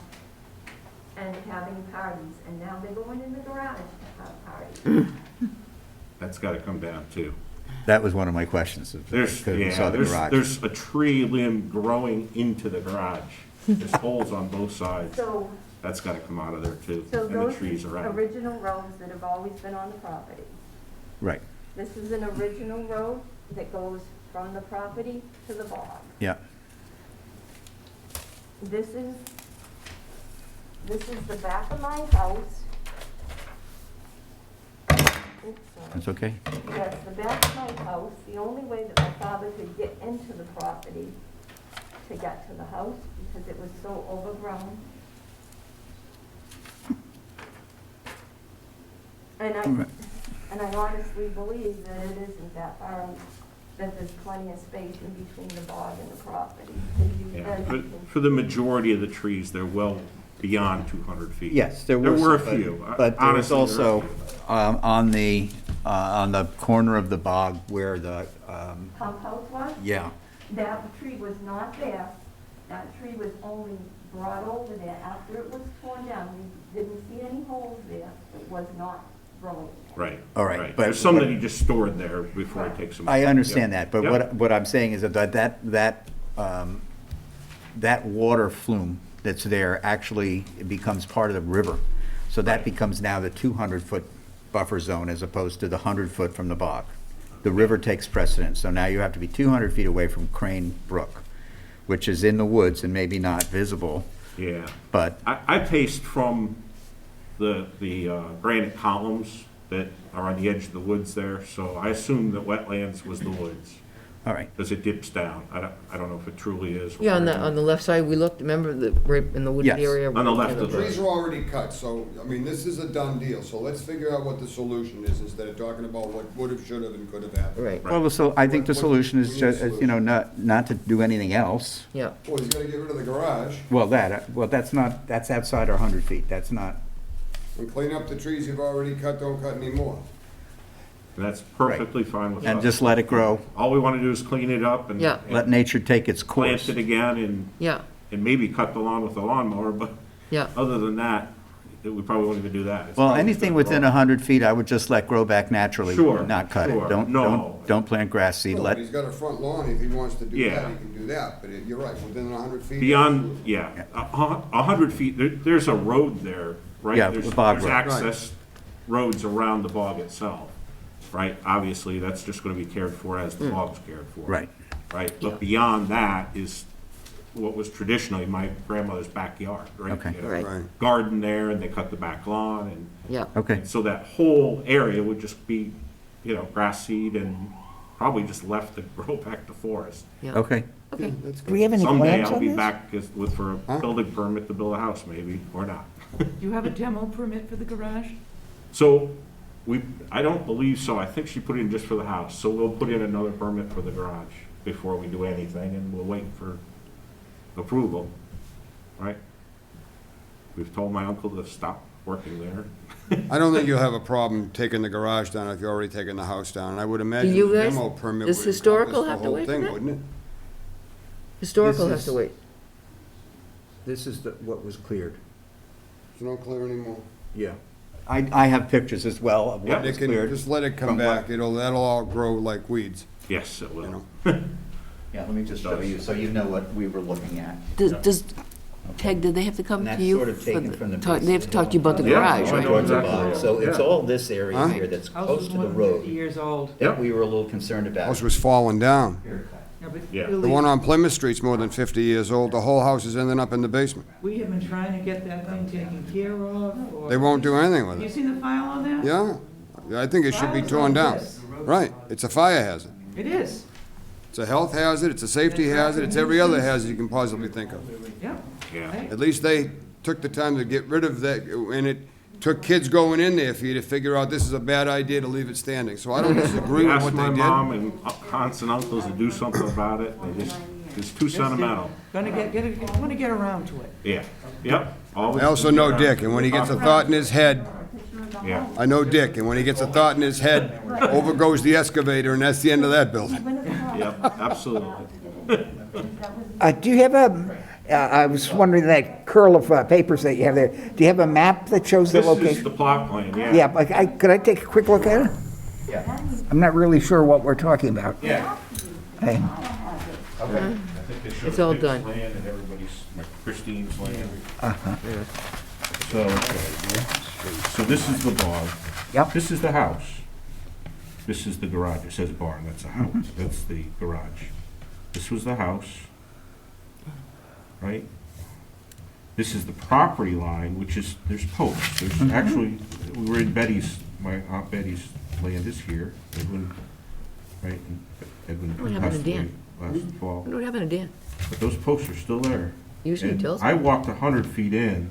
and having parties, and now they're going in the garage to have parties. That's gotta come down too. That was one of my questions. There's, because we saw yeah, the there's, garage. there's a tree limb growing into the garage. There's holes on both sides. So That's gotta come out of there too, So and the those trees around. original roads that have always been on the property. Right, This is an original road that goes from the property to the bog. yeah. This is the back of my house. Oops, sorry. That's okay. Yes, the back of my house. The only way that my father could get into the property to get to the house because it was so overgrown. And I honestly believe that it isn't that far, that there's plenty of space in between the bog and the property. Yeah, but for the majority of the trees, they're well beyond 200 feet. Yes, there There were. were a some, few. But there was Honestly, there were a also, few. on the corner of the bog where the, Pump house was? yeah, That tree was not there. That tree was only brought over there after it was torn down. We didn't see any holes there. It was not growing. Right. All right, but There's some what- that he just stored there before he takes them. I understand Yep. that, but Yep. what I'm saying is that water flume that's there actually becomes part of the river. So that becomes now the 200-foot buffer zone as opposed to the 100-foot from the bog. The river takes precedence, so now you have to be 200 feet away from Crane Brook, which is in the woods and maybe not visible, Yeah. but, I paced from the granite columns that are on the edge of the woods there, so I assumed that wetlands was the woods, all right. because it dips down. I don't know if it truly is. Yeah, on the left side, we looked, remember, right in the wooded Yes. area? On the left of The trees are already cut, so, I mean, this is a done deal, so let's figure out what the solution is, instead of talking about what would've, should've, and could've happened. Right, Well, so I think the What- solution we is need a just, not to do anything else. yeah. Well, he's gonna get rid of the garage, Well, that's outside our 100 feet, that's not, and clean up the trees you've already cut, don't cut anymore. And that's perfectly fine with us. and just let it grow, All we want to do is clean it up and Yeah. let nature take its plant course. it again and Yeah, maybe cut the lawn with a lawnmower, but yeah, other than that, we probably won't even do that. It's Well, probably anything gonna within grow. 100 feet, I would just let grow back naturally. Sure, Not cut it. sure. Don't, No. don't plant grass seed. No, Let, He's got a front lawn, if he wants to do Yeah. that, he can do that, but you're right, within 100 feet. Beyond, yeah, 100 feet, there's a road there, right? Yeah, There's the bog there's road. access roads around the bog itself, right? Obviously, that's just gonna be cared for as the bog's cared for. Right. Right, but beyond that is what was traditionally my grandmother's backyard, right? Okay. You had a Right. Right. Garden there, and they cut the back lawn, and Yeah. okay. so that whole area would just be, grass seed and probably just left to grow back to forest. Yeah. Okay. Okay. That's Do good. we have any Someday plans I'll on be this? back for a building permit to build a house, maybe, or not. Do you have a demo permit for the garage? So, I don't believe so, I think she put in just for the house, so we'll put in another permit for the garage before we do anything, and we'll wait for approval, right? We've told my uncle to stop working there. I don't think you'll have a problem taking the garage down if you've already taken the house down, and I would imagine you the guys- demo permit does would historical encompass have the to whole wait for thing, that? wouldn't it? Historical This has to is- wait. This is what was cleared. It's not clear anymore. Yeah. I have pictures as well of Yeah. what They was can, cleared. just let it come From what- back, that'll all grow like weeds, Yes, it you will. know? Yeah, let me just show you, so you know what we were looking at. Does, Peg, did they have to come And to that's you? sort of for taken the- from the talk- base They have to of talk to you about the Yeah, garage, I right? know Towards the exactly. bog. So it's Yeah. all this area Huh? here that's House close is to the more than 50 road years old. that we were a little concerned about. House was falling down. Yeah, but Yeah. The Billy, one on Plymouth Street's more than 50 years old, the whole house is ending up in the basement. we have been trying to get that thing taken care of. or- They won't do anything with You it. seen the file on that? Yeah, I think it should be File's torn like down. this. Right, it's a fire hazard. It is, It's a health hazard, it's a safety hazard, it's every other hazard you can possibly think of. yeah. Yeah. Right. At least they took the time to get rid of that, and it took kids going in there for you to figure out this is a bad idea to leave it standing. So I don't disagree with Asked what my they mom did. and aunts and uncles to do something about it, it's too sentimental. Gonna wanna get around to it. Yeah, yep. always- I also know Dick, and when he gets a thought in his head, Yeah, I know Dick, and when he gets a thought in his head, over goes the excavator, and that's the end of that building. yep, absolutely. Do you have I was wondering that curl of papers that you have there, do you have a map that shows the This is the location? plot plan, yeah. Yeah, but could I take a quick look at it? Yeah. I'm not really sure what we're talking about. Yeah. Hey, I think they showed It's all Dick's done. land and everybody's, like Christine's land. uh-huh, So this is the bog. Yep. This is the house. This is the garage. It says barn, that's a house. That's the garage. This was the house, right? This is the property line, which is, there's posts. There's actually, we were in Betty's, my Aunt Betty's land is here. Edwin, right? and Edwin What happened to passed away Dan? last fall. What happened to Dan? But those posts are still there. Usually And tells I me. walked 100 feet in,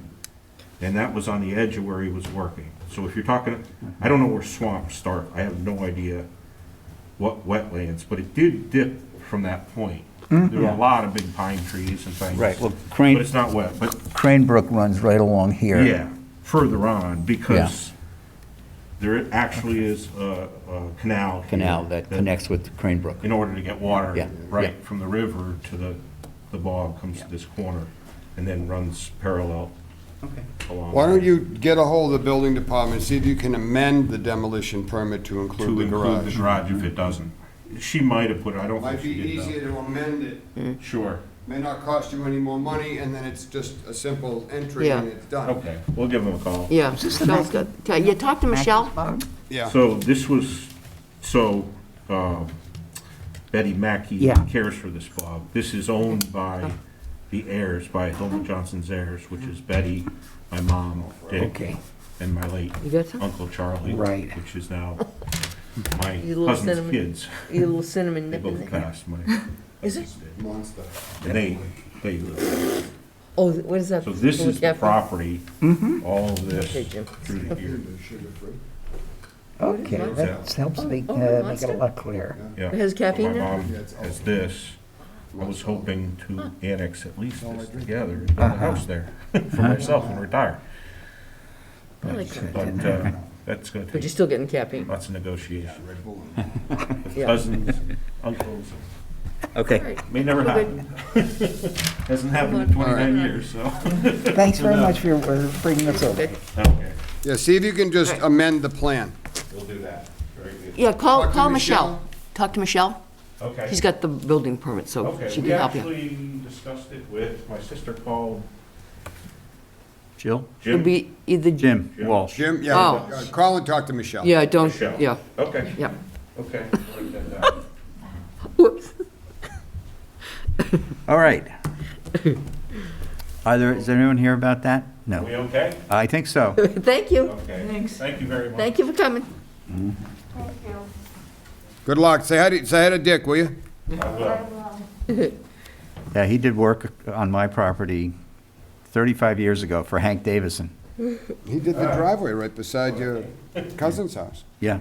and that was on the edge of where he was working. So if you're talking, I don't know where swamps start. I have no idea what wetlands, but it did dip from that point. There were a lot of big pine trees and things. Right, well, But Crane, it's not wet, but Crane Brook runs right along here. yeah, further on, because there actually is a canal here Canal that connects with Crane Brook. in order to get water, Yeah, right, yeah. from the river to the bog comes to this corner and then runs parallel along. Why don't you get a hold of the building department, see if you can amend the demolition permit to include the include the garage. garage if it doesn't. She might have put it, I don't think Might be she did easier to amend it, though. Sure, may not cost you any more money, and then it's just a simple entry and Yeah. it's done. okay, we'll give them a call. Yeah, Michelle's got, yeah, talk to Michelle. Yeah. So this was, Betty Mackey Yeah. cares for this bog. This is owned by the heirs, by Hilda Johnson's heirs, which is Betty, my mom, Dick, Okay. and my late You got some? Uncle Charlie. Right. Which is now my You little cousin's cinnamon- kids. You little cinnamon They nip in both there. passed, my Is it? Monster. and they live. Oh, what is that? So this is the Cafe? property, all of this Okay, Jim. through the years. Okay, What is that helps me Oh, make it a monster? lot clearer. Yeah. It has caffeine in it? My mom has this. I was hoping to annex at least this together and build a house there for myself and retire. I like that. But that's gonna But you're take still getting caffeine. lots of negotiation. Yeah. Cousins, uncles, Okay. May never happen. Hasn't happened in 29 years, so. Thanks very much for bringing us over. Okay, Yeah, see if you can just amend the plan. we'll do that. Very good. Yeah, Talk to call Michelle. Michelle. Talk to Michelle. Okay. She's got the building permit, so Okay, she we can help you. actually discussed it with, my sister called Jill? It'd Jim. be either, Jim Walsh. Jim, yeah, Oh. call and talk to Michelle. yeah, don't, Michelle. yeah, Okay, yeah. okay. I'll write that down. Whoops. All right. Is there anyone here about that? Are we No. okay? I think so. Thank you. Okay. Thanks. Thank you very much. Thank you for coming. Thank you. Good luck. Say hi to Dick, will you? I will. Yeah, he did work on my property 35 years ago for Hank Davison. He did the driveway right beside your cousin's house Yeah,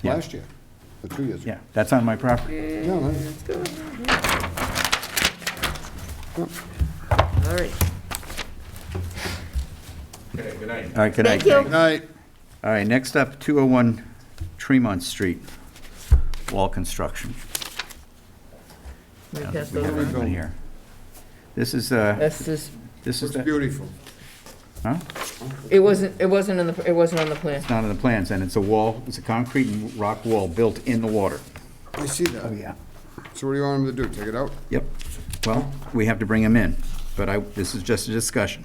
Yeah. last year, or 2 years ago. yeah, that's on my property. No, no. All right. Okay, good night. All right, good night. Thank you. Good night. All right, next up, 201 Tremont Street, wall construction. Let me I don't pass think we those have around. anyone here. This is, That's just, this is Looks the, beautiful. huh? it wasn't on the plan. It's not on the plans, and it's a wall, it's a concrete and rock wall built in the water. I see that. Oh, yeah. So what do you want him to do, take it out? Yep. Well, we have to bring him in, but this is just a discussion.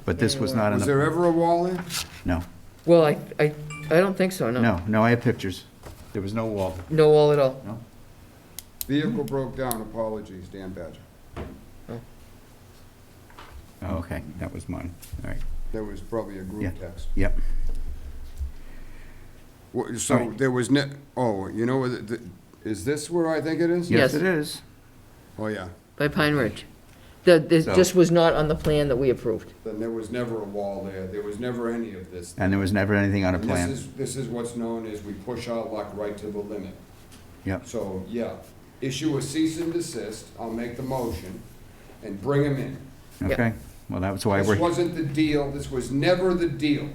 But this was not in Was the, there ever a wall there? no, Well, I don't think so, no. no, I have pictures. There was no wall. No wall at all. Vehicle broke down, apologies, Dan Badger. Oh, okay, that was mine. All right, That was probably a Yeah. group text. yep. So Right. there was you know, is this where I think it is? Yes. Yes, it is. Oh, yeah. By Pine Ridge. This So- just was not on the plan that we approved. Then there was never a wall there. There was never any of this. And there was never anything on a And plan. this is what's known as we push our luck right to the limit. Yep, So, yeah, issue a cease and desist, I'll make the motion, and bring him in. okay. Well, that's why This wasn't the deal, this was never the deal.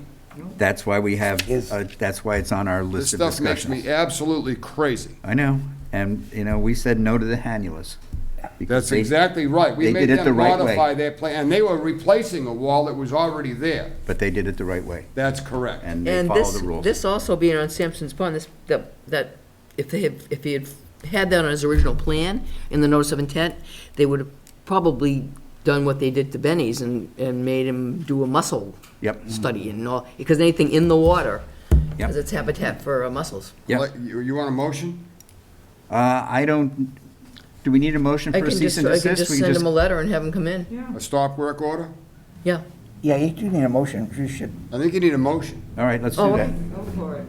that's why we have, Is- that's why it's on our This list of stuff makes discussions. me absolutely crazy. I know, and, we said no to the Hannulas. because That's they- exactly right. We they made did it the them right way. modify their plan, and they were replacing a wall that was already there. But they did it the right way, That's correct. and they And followed this, the rules. this also being on Sampson's Pond, that if he had that on his original plan in the notice of intent, they would have probably done what they did to Benny's and made him do a mussel Yep, study and all, because anything in the water, Yep. because it's habitat for mussels. yep. You want a motion? I don't, do we need a motion I for a can cease just, and I can desist? just We send just- him a letter and have him come in. Yeah. A stop work order? Yeah. Yeah, you do need a motion. You should. I think you need a motion. All right, let's Oh, do okay. that. Go for it.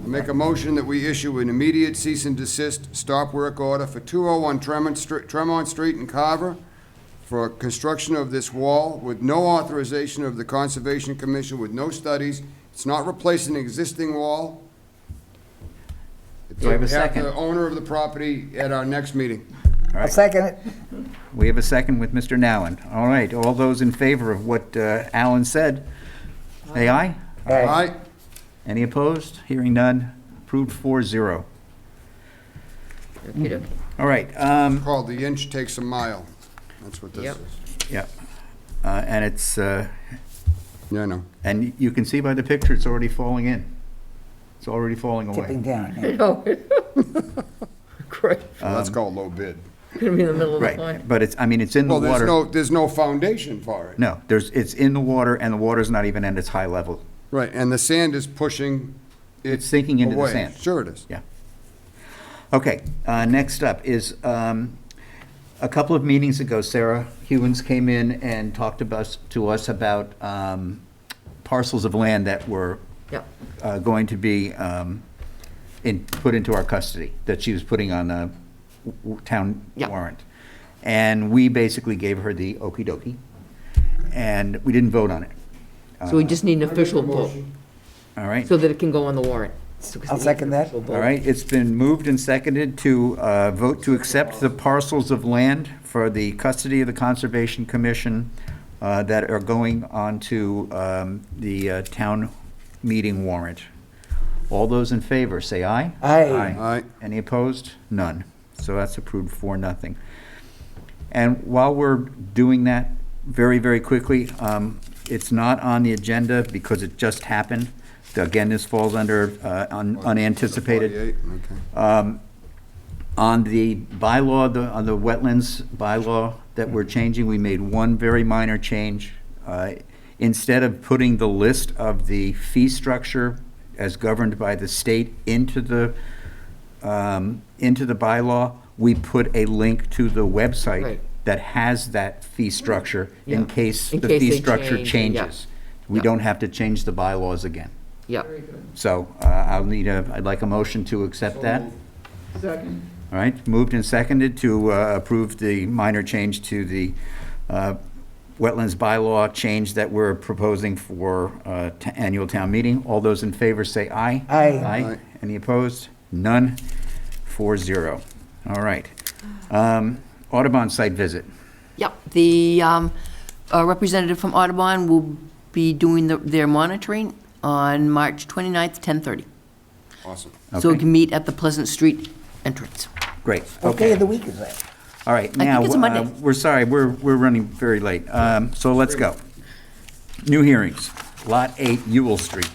I make a motion that we issue an immediate cease and desist stop work order for 201 Tremont Street in Carver for construction of this wall with no authorization of the Conservation Commission, with no studies. It's not replacing an existing wall. Do I have a Have second? the owner of the property at our next meeting. All I'll right. second it. We have a second with Mr. Nowen. All right, all those in favor of what Alan said, say aye. All right. Aye? Any opposed? Hearing none. Approved 4-0. Okey-doke. All right, Called the inch takes a mile. That's what this Yep. is. yeah. And it's, Yeah, I know. and you can see by the picture, it's already falling in. It's already falling Tipping away. down. I yeah. know. Great. So that's called low bid. Gonna be in the middle of the Right, pond. but it's, it's in the Well, water. there's no foundation for it. No, it's in the water, and the water's not even at its high level. Right, and the sand is pushing It's sinking into the away. sand. Sure it is. Yeah. Okay, next up is, a couple of meetings ago, Sarah Hewins came in and talked to us about parcels of land that were Yep. going to be put into our custody, that she was putting on a town Yep. warrant. And we basically gave her the okey-dokey, and we didn't vote on it. So we just need an I make a official vote, motion. All right? so that it can go on the warrant. I'll second that. All right, it's been moved and seconded to vote to accept the parcels of land for the custody of the Conservation Commission that are going on to the town meeting warrant. All those in favor, say aye. Aye. Aye. Any opposed? None. So that's approved 4-0. And while we're doing that, very, very quickly, it's not on the agenda because it just happened. Again, this falls under unanticipated. 48, okay. On the bylaw, on the wetlands bylaw that we're changing, we made one very minor change. Instead of putting the list of the fee structure as governed by the state into the bylaw, we put a link to the website Right. that has that fee structure Yeah. in case In the case fee they structure change, changes. We Yeah. don't have to change the bylaws again. Yep. Very good. So I'd like a motion to accept that. Second. All right, moved and seconded to approve the minor change to the wetlands bylaw change that we're proposing for annual town meeting. All those in favor say aye. Aye. Aye. Any opposed? None. 4-0. All right. Audubon site visit. Yep, the representative from Audubon will be doing their monitoring on March 29th, 10:30. Awesome. So we Okay. can meet at the Pleasant Street entrance. Great. What day of the week is that? All right, I now, think it's a Monday. we're sorry, we're running very late. So let's go. New hearings, Lot 8, Ewell Street.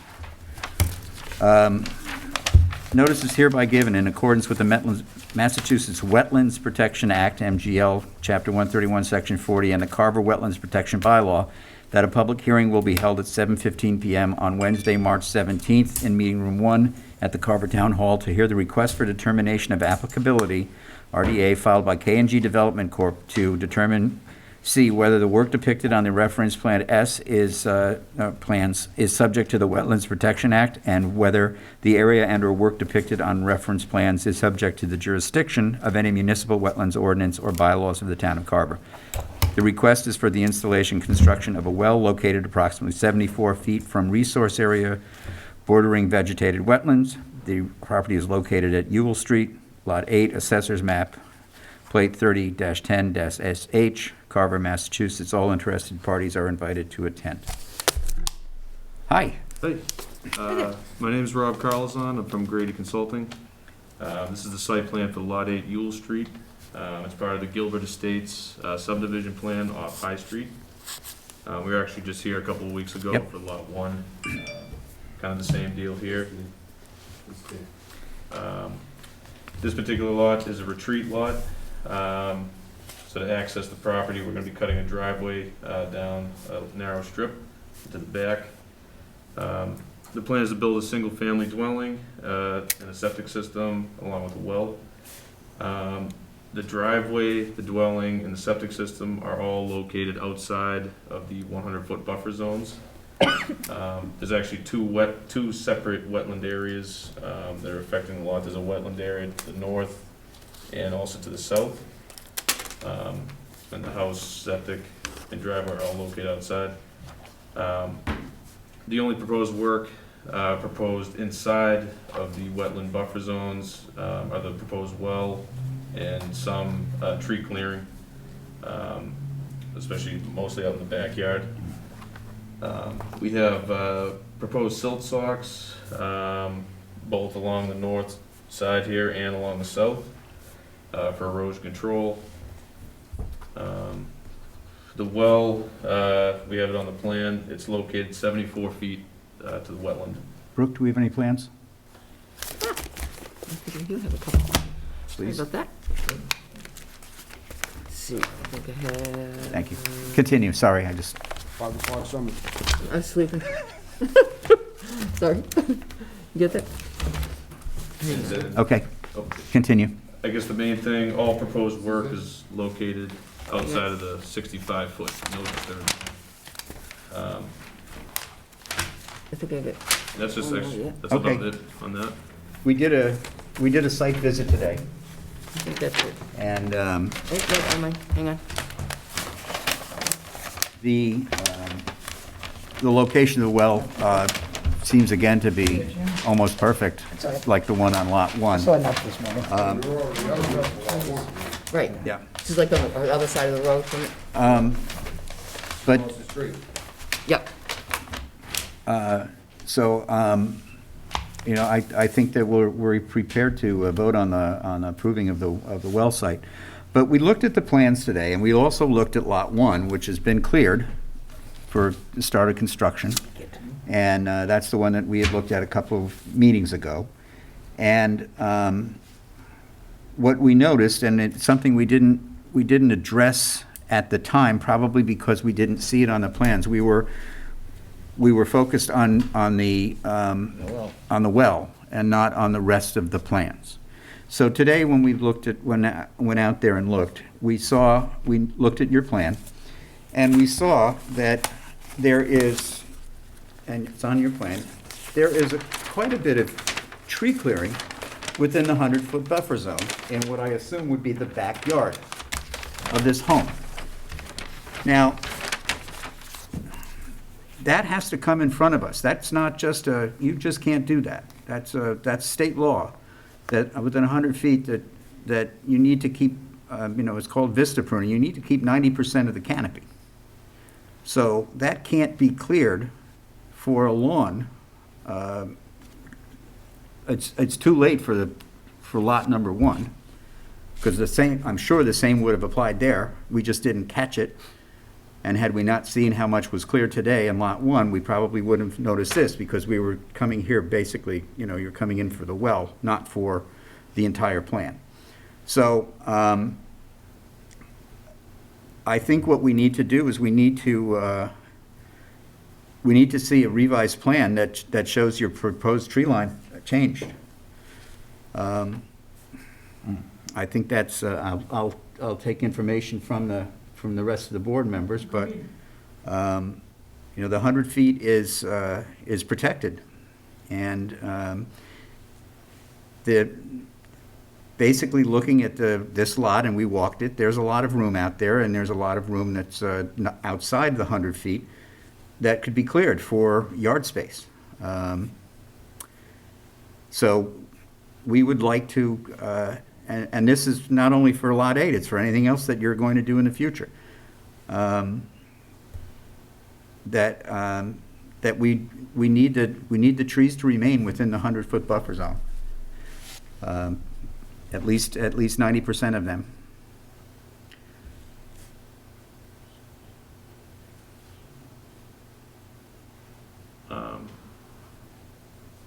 Notice is hereby given in accordance with the Massachusetts Wetlands Protection Act, MGL, Chapter 131, Section 40, and the Carver Wetlands Protection Bylaw, that a public hearing will be held at 7:15 PM on Wednesday, March 17th, in Meeting Room 1 at the Carver Town Hall to hear the request for determination of applicability, RDA, filed by K&G Development Corp. To determine, C, whether the work depicted on the reference plan S is subject to the Wetlands Protection Act, and whether the area and/or work depicted on reference plans is subject to the jurisdiction of any municipal wetlands ordinance or bylaws of the town of Carver. The request is for the installation, construction of a well located approximately 74 feet from resource area bordering vegetated wetlands. The property is located at Ewell Street, Lot 8, Assessor's Map, Plate 30-10-SH, Carver, Massachusetts. All interested parties are invited to attend. Hi. Hey, my name is Rob Carlzon. I'm from Grady Consulting. This is the site plan for Lot 8 Ewell Street. It's part of the Gilbert Estates subdivision plan off High Street. We were actually just here a couple of weeks ago Yep. for Lot 1. Kind of the same deal here. This particular lot is a retreat lot. So to access the property, we're going to be cutting a driveway down a narrow strip to the back. The plan is to build a single-family dwelling and a septic system along with a well. The driveway, the dwelling, and the septic system are all located outside of the 100-foot buffer zones. There's actually two separate wetland areas that are affecting the lot. There's a wetland area to the north and also to the south. And the house, septic, and driveway are all located outside. The only proposed work proposed inside of the wetland buffer zones are the proposed well and some tree clearing, especially mostly out in the backyard. We have proposed silt socks, both along the north side here and along the south, for erosion control. The well, we have it on the plan. It's located 74 feet to the wetland. Brooke, do we have any plans? I think I do have a couple. Sorry Please. about that. Let's see, I think I have. Thank you. Continue, sorry, I just, 5 o'clock summer. I'm sleeping. Sorry. You get that? And then- okay, oh, continue. I guess the main thing, all proposed work is located outside of the 65-foot no disturbance. I think I have it. That's just, Oh, actually- yeah. that's about Okay. it on that. We did a site visit today, I think that's it. and Wait, hang on. the location of the well seems again to be almost perfect, like the one on Lot 1. Saw enough this morning. Right. Yeah. This is like on the other side of the road from it. But, Across the street. Yep. so, you know, I think that we're prepared to vote on approving of the well site. But we looked at the plans today, and we also looked at Lot 1, which has been cleared for the start of construction. And that's the one that we had looked at a couple of meetings ago. And what we noticed, and it's something we didn't address at the time, probably because we didn't see it on the plans. We were focused on the well and not on the rest of the plans. So today, when we went out there and looked, we looked at your plan, and we saw that there is, and it's on your plan, there is quite a bit of tree clearing within the 100-foot buffer zone in what I assume would be the backyard of this home. Now, that has to come in front of us. That's not just you just can't do that. That's state law, that within 100 feet that you need to keep, it's called vista pruning, you need to keep 90% of the canopy. So that can't be cleared for a lawn. It's too late for lot number 1, because I'm sure the same would have applied there. We just didn't catch it. And had we not seen how much was cleared today in lot 1, we probably wouldn't have noticed this, because we were coming here basically, you're coming in for the well, not for the entire plan. So I think what we need to do is we need to see a revised plan that shows your proposed tree line changed. I think that's, I'll take information from the rest of the board members, but, the 100 feet is protected. And basically looking at this lot, and we walked it, there's a lot of room out there, and there's a lot of room that's outside the 100 feet that could be cleared for yard space. So we would like to, and this is not only for Lot 8, it's for anything else that you're going to do in the future, that we need the trees to remain within the 100-foot buffer zone. At least 90% of them.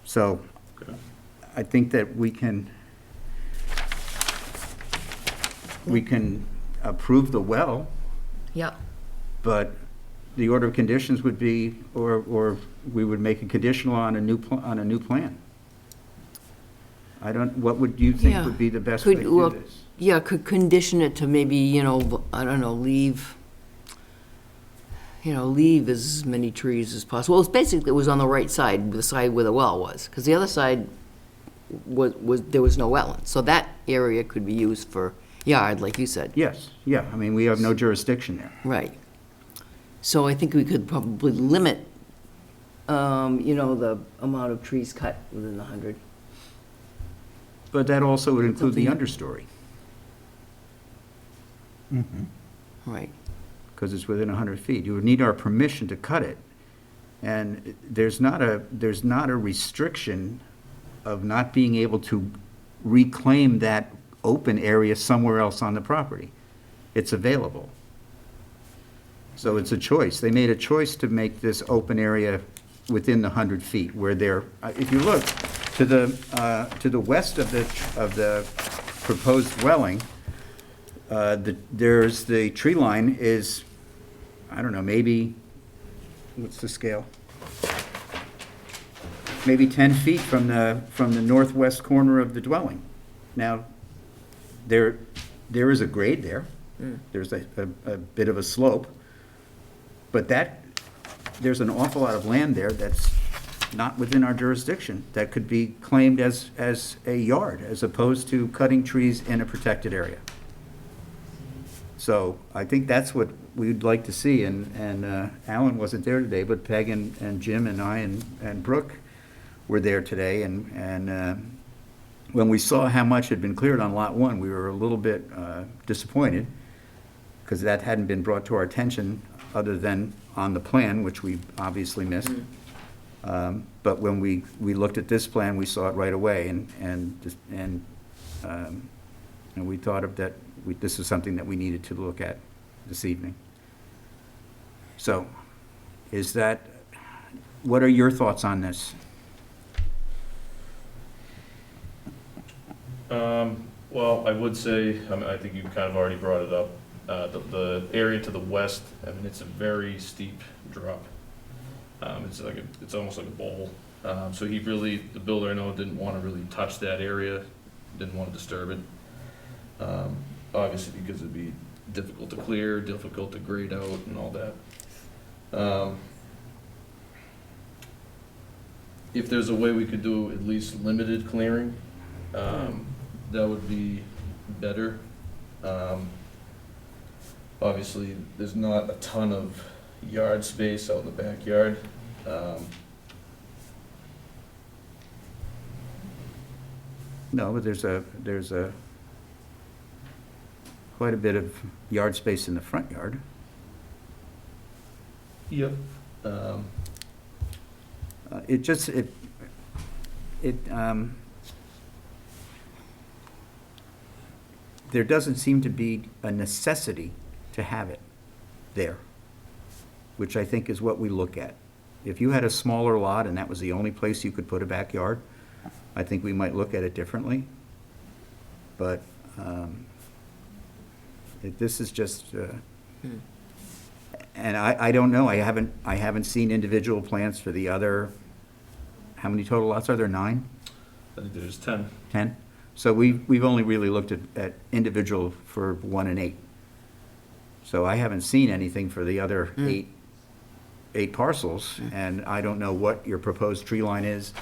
So Okay. I think that we can approve the well, Yeah. but the order of conditions would be, or we would make a conditional on a new plan. What would you think Yeah. would be the best way to do this? Yeah, could condition it to maybe, I don't know, leave as many trees as possible. Well, it was on the right side, the side where the well was, because the other side there was no wetland. So that area could be used for yard, like you said. Yes, yeah, I mean, we have no jurisdiction there. Right. So I think we could probably limit, the amount of trees cut within the 100. But that also would include the Something- understory, Right. because it's within 100 feet. You would need our permission to cut it. And there's not a restriction of not being able to reclaim that open area somewhere else on the property. It's available. So it's a choice. They made a choice to make this open area within the 100 feet, where if you look to the west of the proposed dwelling, there's the tree line is, I don't know, maybe, what's the scale? Maybe 10 feet from the northwest corner of the dwelling. Now, there is a grade there. There's a bit of a slope. But there's an awful lot of land there that's not within our jurisdiction, that could be claimed as a yard, as opposed to cutting trees in a protected area. So I think that's what we'd like to see, and Alan wasn't there today, but Peg and Jim and I and Brooke were there today, and when we saw how much had been cleared on Lot 1, we were a little bit disappointed, because that hadn't been brought to our attention other than on the plan, which we obviously missed. But when we looked at this plan, we saw it right away, and we thought of that, this is something that we needed to look at this evening. So, what are your thoughts on this? Well, I would say, I think you kind of already brought it up, the area to the west, I mean, it's a very steep drop. It's almost like a bowl. So the builder, I know, didn't want to really touch that area, didn't want to disturb it. Obviously, because it'd be difficult to clear, difficult to grade out and all that. If there's a way we could do at least limited clearing, that would be better. Obviously, there's not a ton of yard space out in the backyard. No, but there's quite a bit of yard space in the front yard. Yep. There doesn't seem to be a necessity to have it there, which I think is what we look at. If you had a smaller lot and that was the only place you could put a backyard, I think we might look at it differently. But this is just, and I don't know, I haven't seen individual plans for the other, how many total lots are there, 9? I think there's 10. 10? So we've only really looked at individual for 1 and 8. So I haven't seen anything for the other 8 parcels, and I don't know what your proposed tree line is.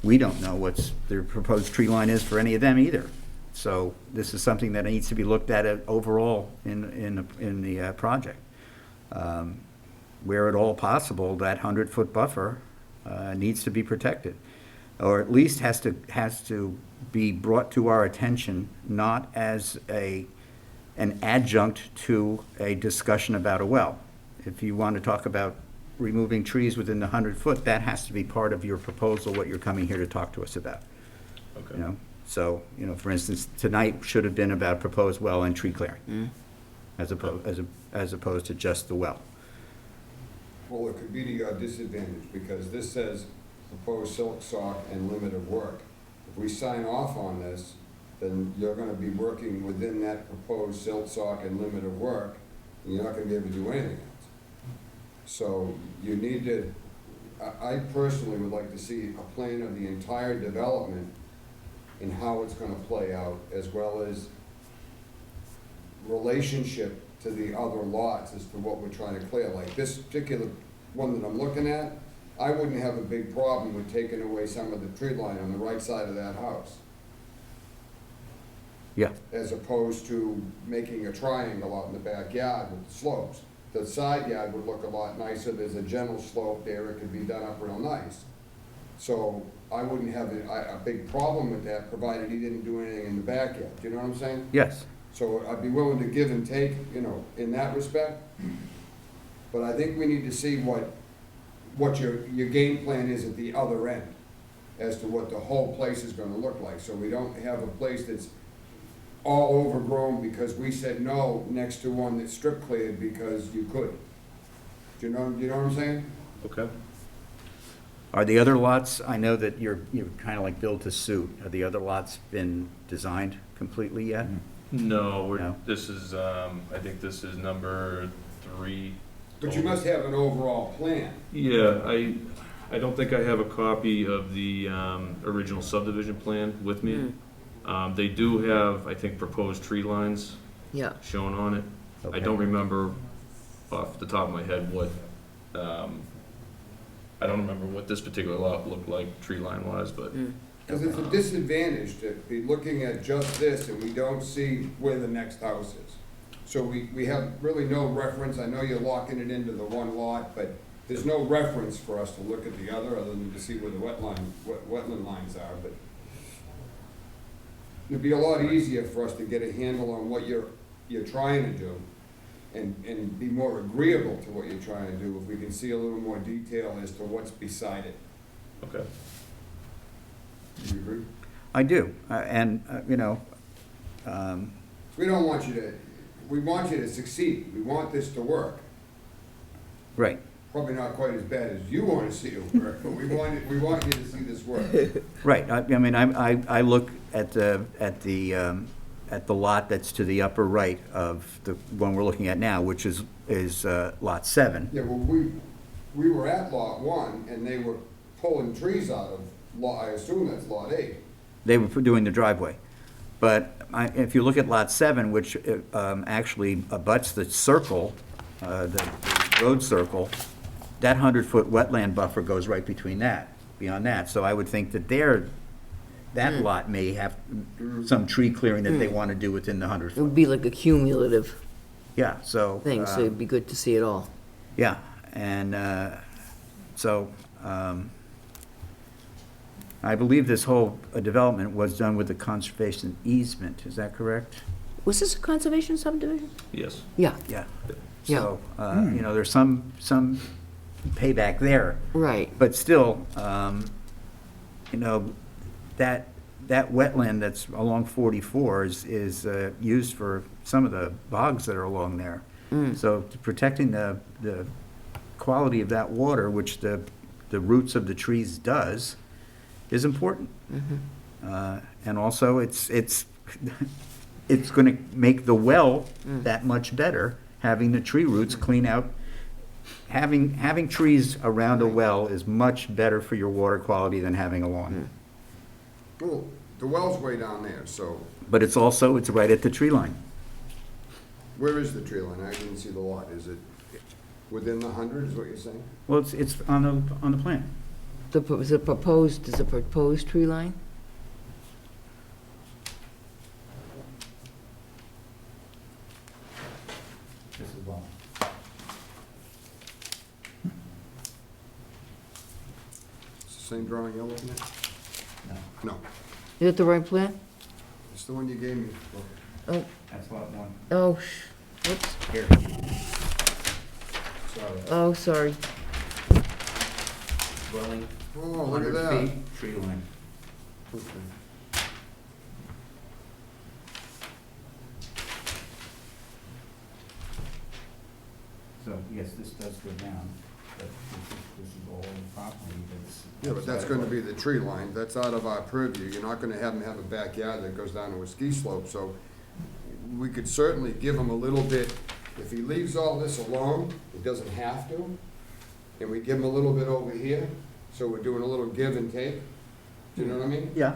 We don't know what their proposed tree line is for any of them either. So this is something that needs to be looked at overall in the project. Where at all possible, that 100-foot buffer needs to be protected, or at least has to be brought to our attention, not as an adjunct to a discussion about a well. If you want to talk about removing trees within the 100-foot, that has to be part of your proposal, what you're coming here to talk to us about. Okay. You know? So, for instance, tonight should have been about proposed well and tree clearing, as opposed to just the well. Well, it could be to your disadvantage, because this says proposed silk sock and limit of work. If we sign off on this, then you're gonna be working within that proposed silk sock and limit of work, and you're not gonna be able to do anything else. So you need to, I personally would like to see a plan of the entire development and how it's gonna play out, as well as relationship to the other lots as to what we're trying to clear. Like this particular one that I'm looking at, I wouldn't have a big problem with taking away some of the tree line on the right side of that house, Yeah. as opposed to making a triangle out in the backyard with the slopes. The side yard would look a lot nicer. There's a gentle slope there. It could be done up real nice. So I wouldn't have a big problem with that, provided he didn't do anything in the backyard. Do you know what I'm saying? Yes. So I'd be willing to give and take, in that respect. But I think we need to see what your game plan is at the other end, as to what the whole place is gonna look like. So we don't have a place that's all overgrown because we said no next to one that's strip cleared because you could. Do you know what I'm saying? Okay. Are the other lots, I know that you're kind of like built to suit. Are the other lots been designed completely yet? No, No. this is, I think this is number 3. But you must have an overall plan. Yeah, I don't think I have a copy of the original subdivision plan with me. They do have, I think, proposed tree lines Yeah. shown on it. Okay. I don't remember off the top of my head what, I don't remember what this particular lot looked like tree line wise, but Because it's a disadvantage to be looking at just this and we don't see where the next house is. So we have really no reference. I know you're locking it into the one lot, but there's no reference for us to look at the other than to see where the wetland lines are. But it'd be a lot easier for us to get a handle on what you're trying to do and be more agreeable to what you're trying to do if we can see a little more detail as to what's beside it. Okay. Do you agree? I do, We don't want you to, we want you to succeed. We want this to work. right. Probably not quite as bad as you want to see it work, but we want you to see this work. Right, I look at the lot that's to the upper right of the one we're looking at now, which is Lot 7. Yeah, well, we were at Lot 1, and they were pulling trees out of Lot, I assume that's Lot 8. They were doing the driveway. But if you look at Lot 7, which actually abuts the circle, the road circle, that 100-foot wetland buffer goes right between that, beyond that. So I would think that that lot may have some tree clearing that they want to do within the It 100 would foot. be like a cumulative Yeah, so. thing, so it'd be good to see it all. Yeah, and I believe this whole development was done with the conservation easement, is that correct? Was this a conservation subdivision? Yes. Yeah, Yeah. Yeah. So, there's some payback there, right. but still, that wetland that's along 44 is used for some of the bogs that are along there. So protecting the quality of that water, which the roots of the trees does, is important. And also, it's going to make the well that much better, having the tree roots clean out. Having trees around a well is much better for your water quality than having a lawn. Well, the well's way down there, so But it's right at the tree line. where is the tree line? I didn't see the lot. Is it within the 100, is what you're saying? Well, it's on the plan. Is it proposed tree line? This is well. It's the same drawing you're looking at? No. No, Is it the right plan? it's the one you gave me. Oh, That's lot 1. oh, whoops, Here. Sorry. oh, sorry. Dwelling, Oh, look at 100 that. feet, tree line. Okay. So, yes, this does go down, but this is all property that's. Yeah, but that's gonna be the tree line, that's out of our purview, you're not gonna have him have a backyard that goes down to a ski slope, so we could certainly give him a little bit, if he leaves all this alone, he doesn't have to, and we give him a little bit over here, so we're doing a little give and take, do you know what I mean? Yeah.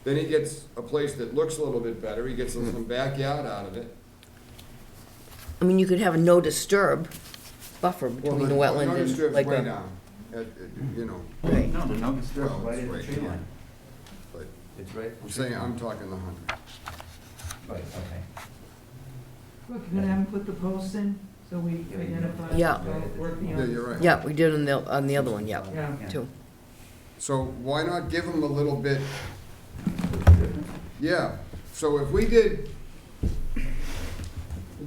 Then he gets a place that looks a little bit better, he gets some backyard out of it. I mean, you could have a no disturb buffer between the wetland No and disturb's like way a. down, you know, Right. No, the no disturb Well, right it's at the right tree here. line. but It's right. I'm saying, I'm talking the 100. Right, okay. Look, you're gonna have them put the posts in, so we identify. Yeah. Working on. Yeah, you're right. Yeah, we did on the other one, yeah, Yeah. too. So why not give them a little bit? Yeah, so if we did,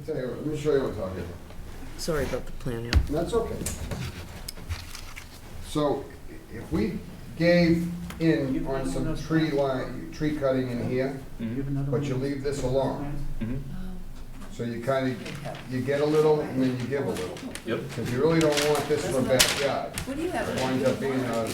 let me show you what I'm talking about. Sorry about the plan, yeah. That's okay. So if we gave in on some tree cutting in here, but you leave this alone. So you kind of, you get a little and then you give a little. Yep. Because you really don't want this for a backyard. It winds up being a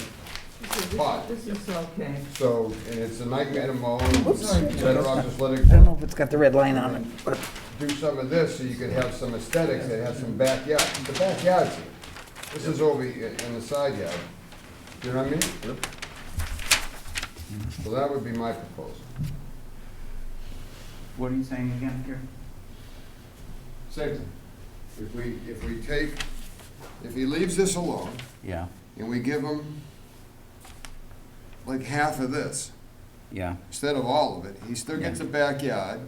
pot. This is okay. So, and it's a nightmare to mow, Sorry. better off just let I it don't know if it's got the red line on it, but do some of this so you could have some aesthetics that have some backyard. The backyard's here. This is over in the side yard. You know what I mean? Yep. So that would be my proposal. What are you saying again here? Same thing. If he leaves this alone Yeah, and we give him like half of this, yeah, instead of all of it, he still gets a backyard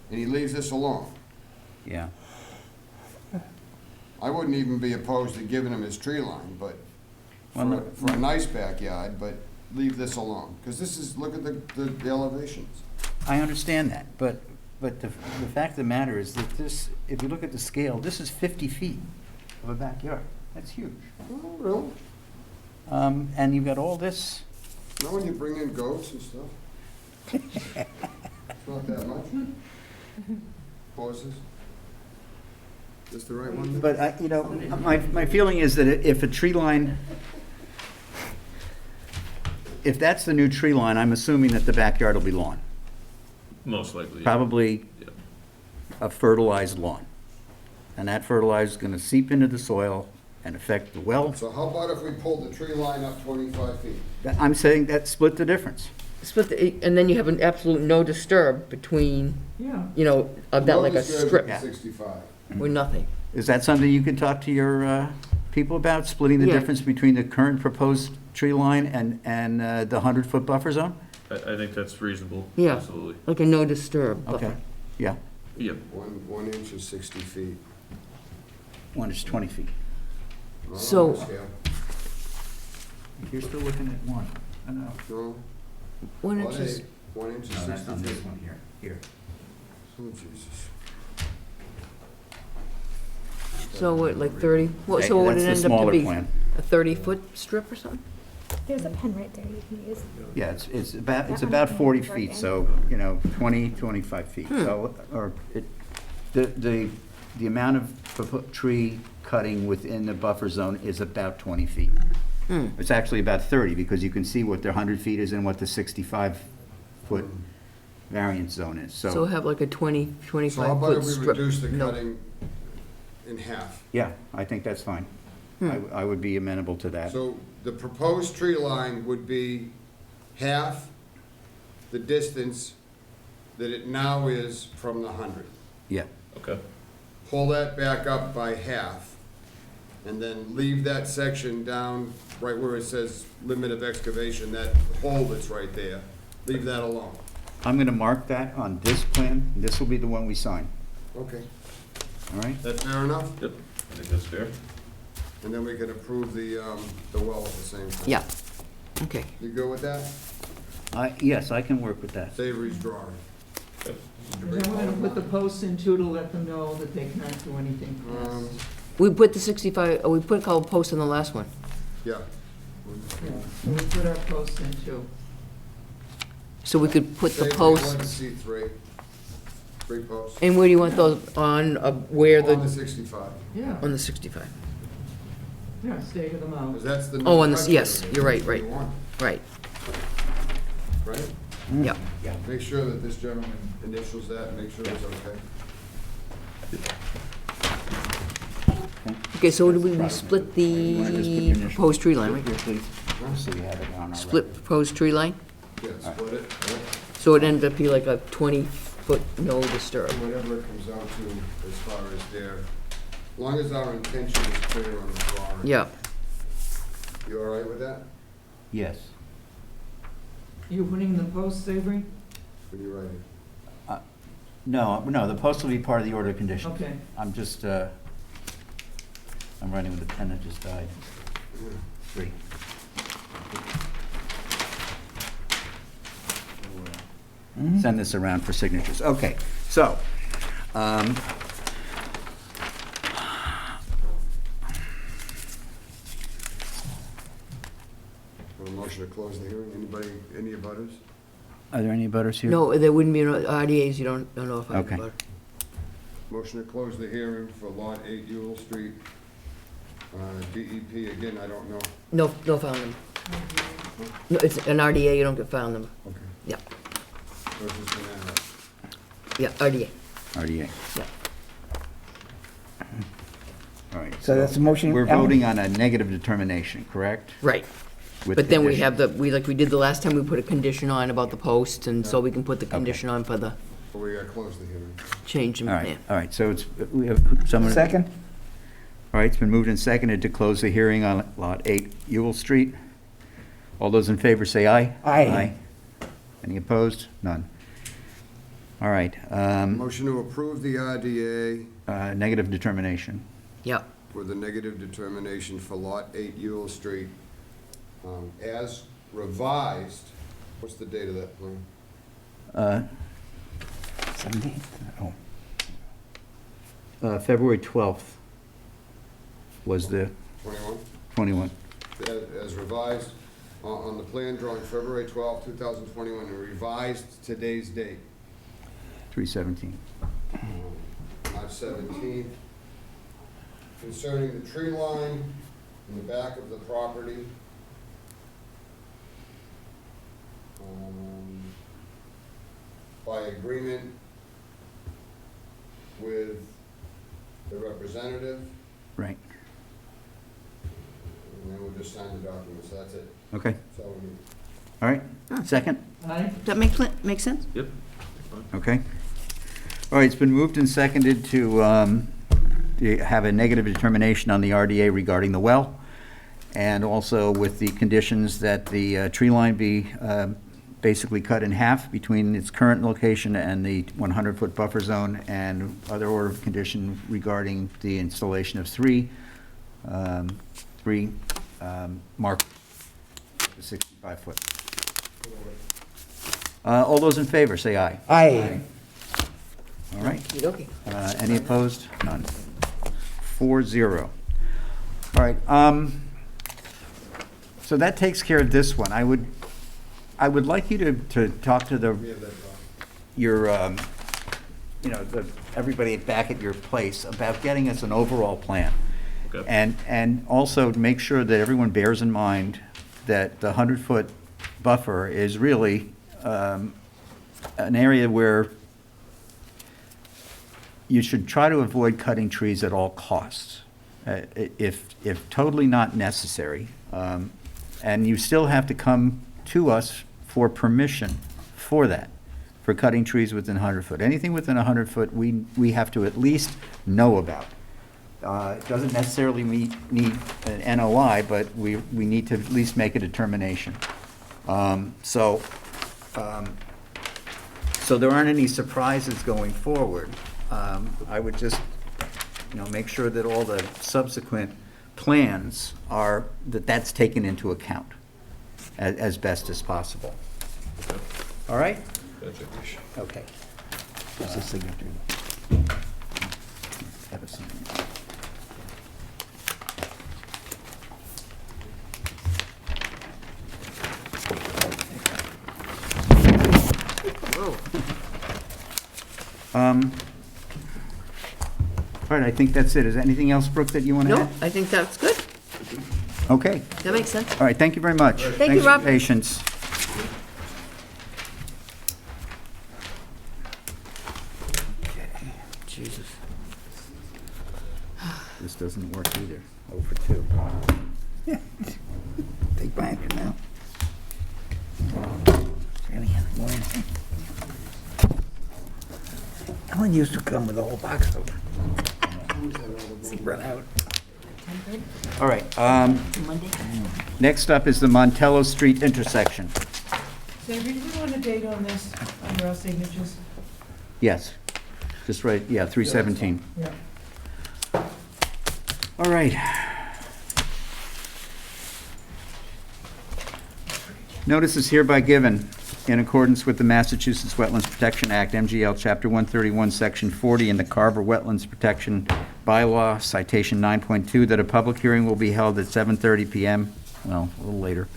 and he leaves this alone. yeah. I wouldn't even be opposed to giving him his tree line, but Well, for a nice backyard, but leave this alone. Because this is, look at the elevations. I understand that, but the fact of the matter is that this, if you look at the scale, this is 50 feet of a backyard. That's huge. Oh, really? And you've got all this. You know when you bring in goats and stuff? It's not that much. Horses? Is the right one? But, you know, my feeling is that if a tree line, if that's the new tree line, I'm assuming that the backyard will be lawn. Most likely. Yeah. Probably Yeah. a fertilized lawn. And that fertilizer is going to seep into the soil and affect the well. So how about if we pulled the tree line up 25 feet? I'm saying that split the difference. And then you have an absolute no disturb between, Yeah. you know, of that like a No disturb strip at 65. or nothing. Is that something you could talk to your people about, splitting the Yeah. difference between the current proposed tree line and the 100-foot buffer zone? I think that's reasonable. Yeah. Absolutely. Like a no disturb Okay, buffer. yeah. Yep. 1 inch is 60 feet. One is 20 feet. Oh, So- scale. You're still looking at one. I know. No, 1 what inch is, 1 inch is No, that's 60 on this feet. one here. Here. Oh, Jesus. so what, like 30? What, Okay, so what would it that's the end up to smaller be? plan. A 30-foot strip or something? There's a pen right there you can use. Yeah, it's about 40 feet, so, you know, 20, 25 feet. So, or it, the amount of tree cutting within the buffer zone is about 20 feet. It's actually about 30, because you can see what the 100 feet is and what the 65-foot variance zone is, So have like a 20, So how about 25-foot if we strip? reduce the No. cutting in half? Yeah, I think that's fine. I would be amenable to that. So the proposed tree line would be half the distance that it now is from the 100. Yeah, Okay. Pull that back up by half, and then leave that section down right where it says limit of excavation, that hole that's right there, leave that alone. I'm going to mark that on this plan. This will be the one we sign, Okay, all right? that's fair enough? Yep. I think that's fair. And then we can approve the well at the same time. Yeah, okay. You go with that? Yes, I can work with that. Savory's drawing. Yep. And then we're gonna put the posts in too to let them know that they can't do anything Um, past. We put the 65, we put a couple posts on the last one. Yeah. Yeah, so we put our posts in too. So we could put the Savory, posts, I'd like to see 3 posts. and where do you want those, on where On the the, 65, Yeah, on the 65? yeah, stagger them out. because that's the. Oh, on the- cut yes, area. you're right, That's what right. you want, Right, Right? yeah. Make sure that this gentleman initials that, and make sure it's okay. Okay, so we split You wanna just put your the initials proposed tree line, right? Here, please, just so you have it on our Split record. proposed tree line? Yeah, split it, yeah. So it ended up being like a 20-foot no disturb. Whatever it comes out to as far as their, as long as our intention is clear on the drawing. Yeah. You all right with that? Yes. You putting in the posts, Savory? When you write it? No, the post will be part of the order of conditions. Okay. I'm just, I'm writing with a pen that just died. 3. Send this around for signatures. Okay, so, A motion to close the hearing, anybody, any abutters? are there any butters here? No, there wouldn't be no RDAs, you don't know if I Okay. Motion to close the hearing for Lot 8 Ewell Street. DEP, again, I don't know. No found number. No, it's an RDA, you don't get found number. Okay. Yeah, So it's just an add. yeah, RDA, RDA. yeah. All right. So that's a motion, We're Alan? voting on a negative determination, correct? Right. With But then we conditions. have like we did the last time, we put a condition on about the posts, and so we can put the condition on for the But we gotta close the hearing. change in All right, plan. all right, so it's, we have someone. Second? All right, it's been moved and seconded to close the hearing on Lot 8 Ewell Street. All those in favor say aye. Aye. Any opposed? None. All right, Motion to approve the RDA negative determination. Yeah, with a negative determination for Lot 8 Ewell Street, as revised. What's the date of that plan? 17th? Oh. February 12th was the 21? 21. as revised on the plan drawing February 12, 2021, and revised today's date, 317. March 17th, concerning the tree line in the back of the property. By agreement with the representative, Right, and then we'll just sign the documents, that's it. okay. That's all we need. All right, second? Aye. Does that make sense? Yep. Okay. All right, it's been moved and seconded to have a negative determination on the RDA regarding the well, and also with the conditions that the tree line be basically cut in half between its current location and the 100-foot buffer zone, and other order of condition regarding the installation of three mark 65-foot. All those in favor, say aye. Aye. All right. Okay. Any opposed? None. 4-0. All right, so that takes care of this one. I would like you to talk to your, everybody back at your place about getting us an overall plan. Okay. And also to make sure that everyone bears in mind that the 100-foot buffer is really an area where you should try to avoid cutting trees at all costs, if totally not necessary. And you still have to come to us for permission for that, for cutting trees within 100 foot. Anything within 100 foot, we have to at least know about. It doesn't necessarily need an NOI, but we need to at least make a determination. So there aren't any surprises going forward. I would just, make sure that all the subsequent plans are, that's taken into account as best as possible. All right? Gotcha. Okay. Where's the signature? Have a signature. All right, I think that's it. Is there anything else, Brooke, that you want to No, add? I think that's good. Okay. That makes sense. All right, thank you very much. Thank Thanks you, for Rob. your patience. Jesus. This doesn't work either. 0 for 2. Take my action now. Really, more anything? Ellen used to come with a whole box over. Run out. All right, Monday? next up is the Montello Street intersection. Sandra, do you want a date on this, under our signatures? Yes, just right, yeah, 317. Yeah. All right. Notice is hereby given in accordance with the Massachusetts Wetlands Protection Act, MGL Chapter 131, Section 40, and the Carver Wetlands Protection Bylaw, Citation 9.2, that a public hearing will be held at 7:30 PM, well, a little later,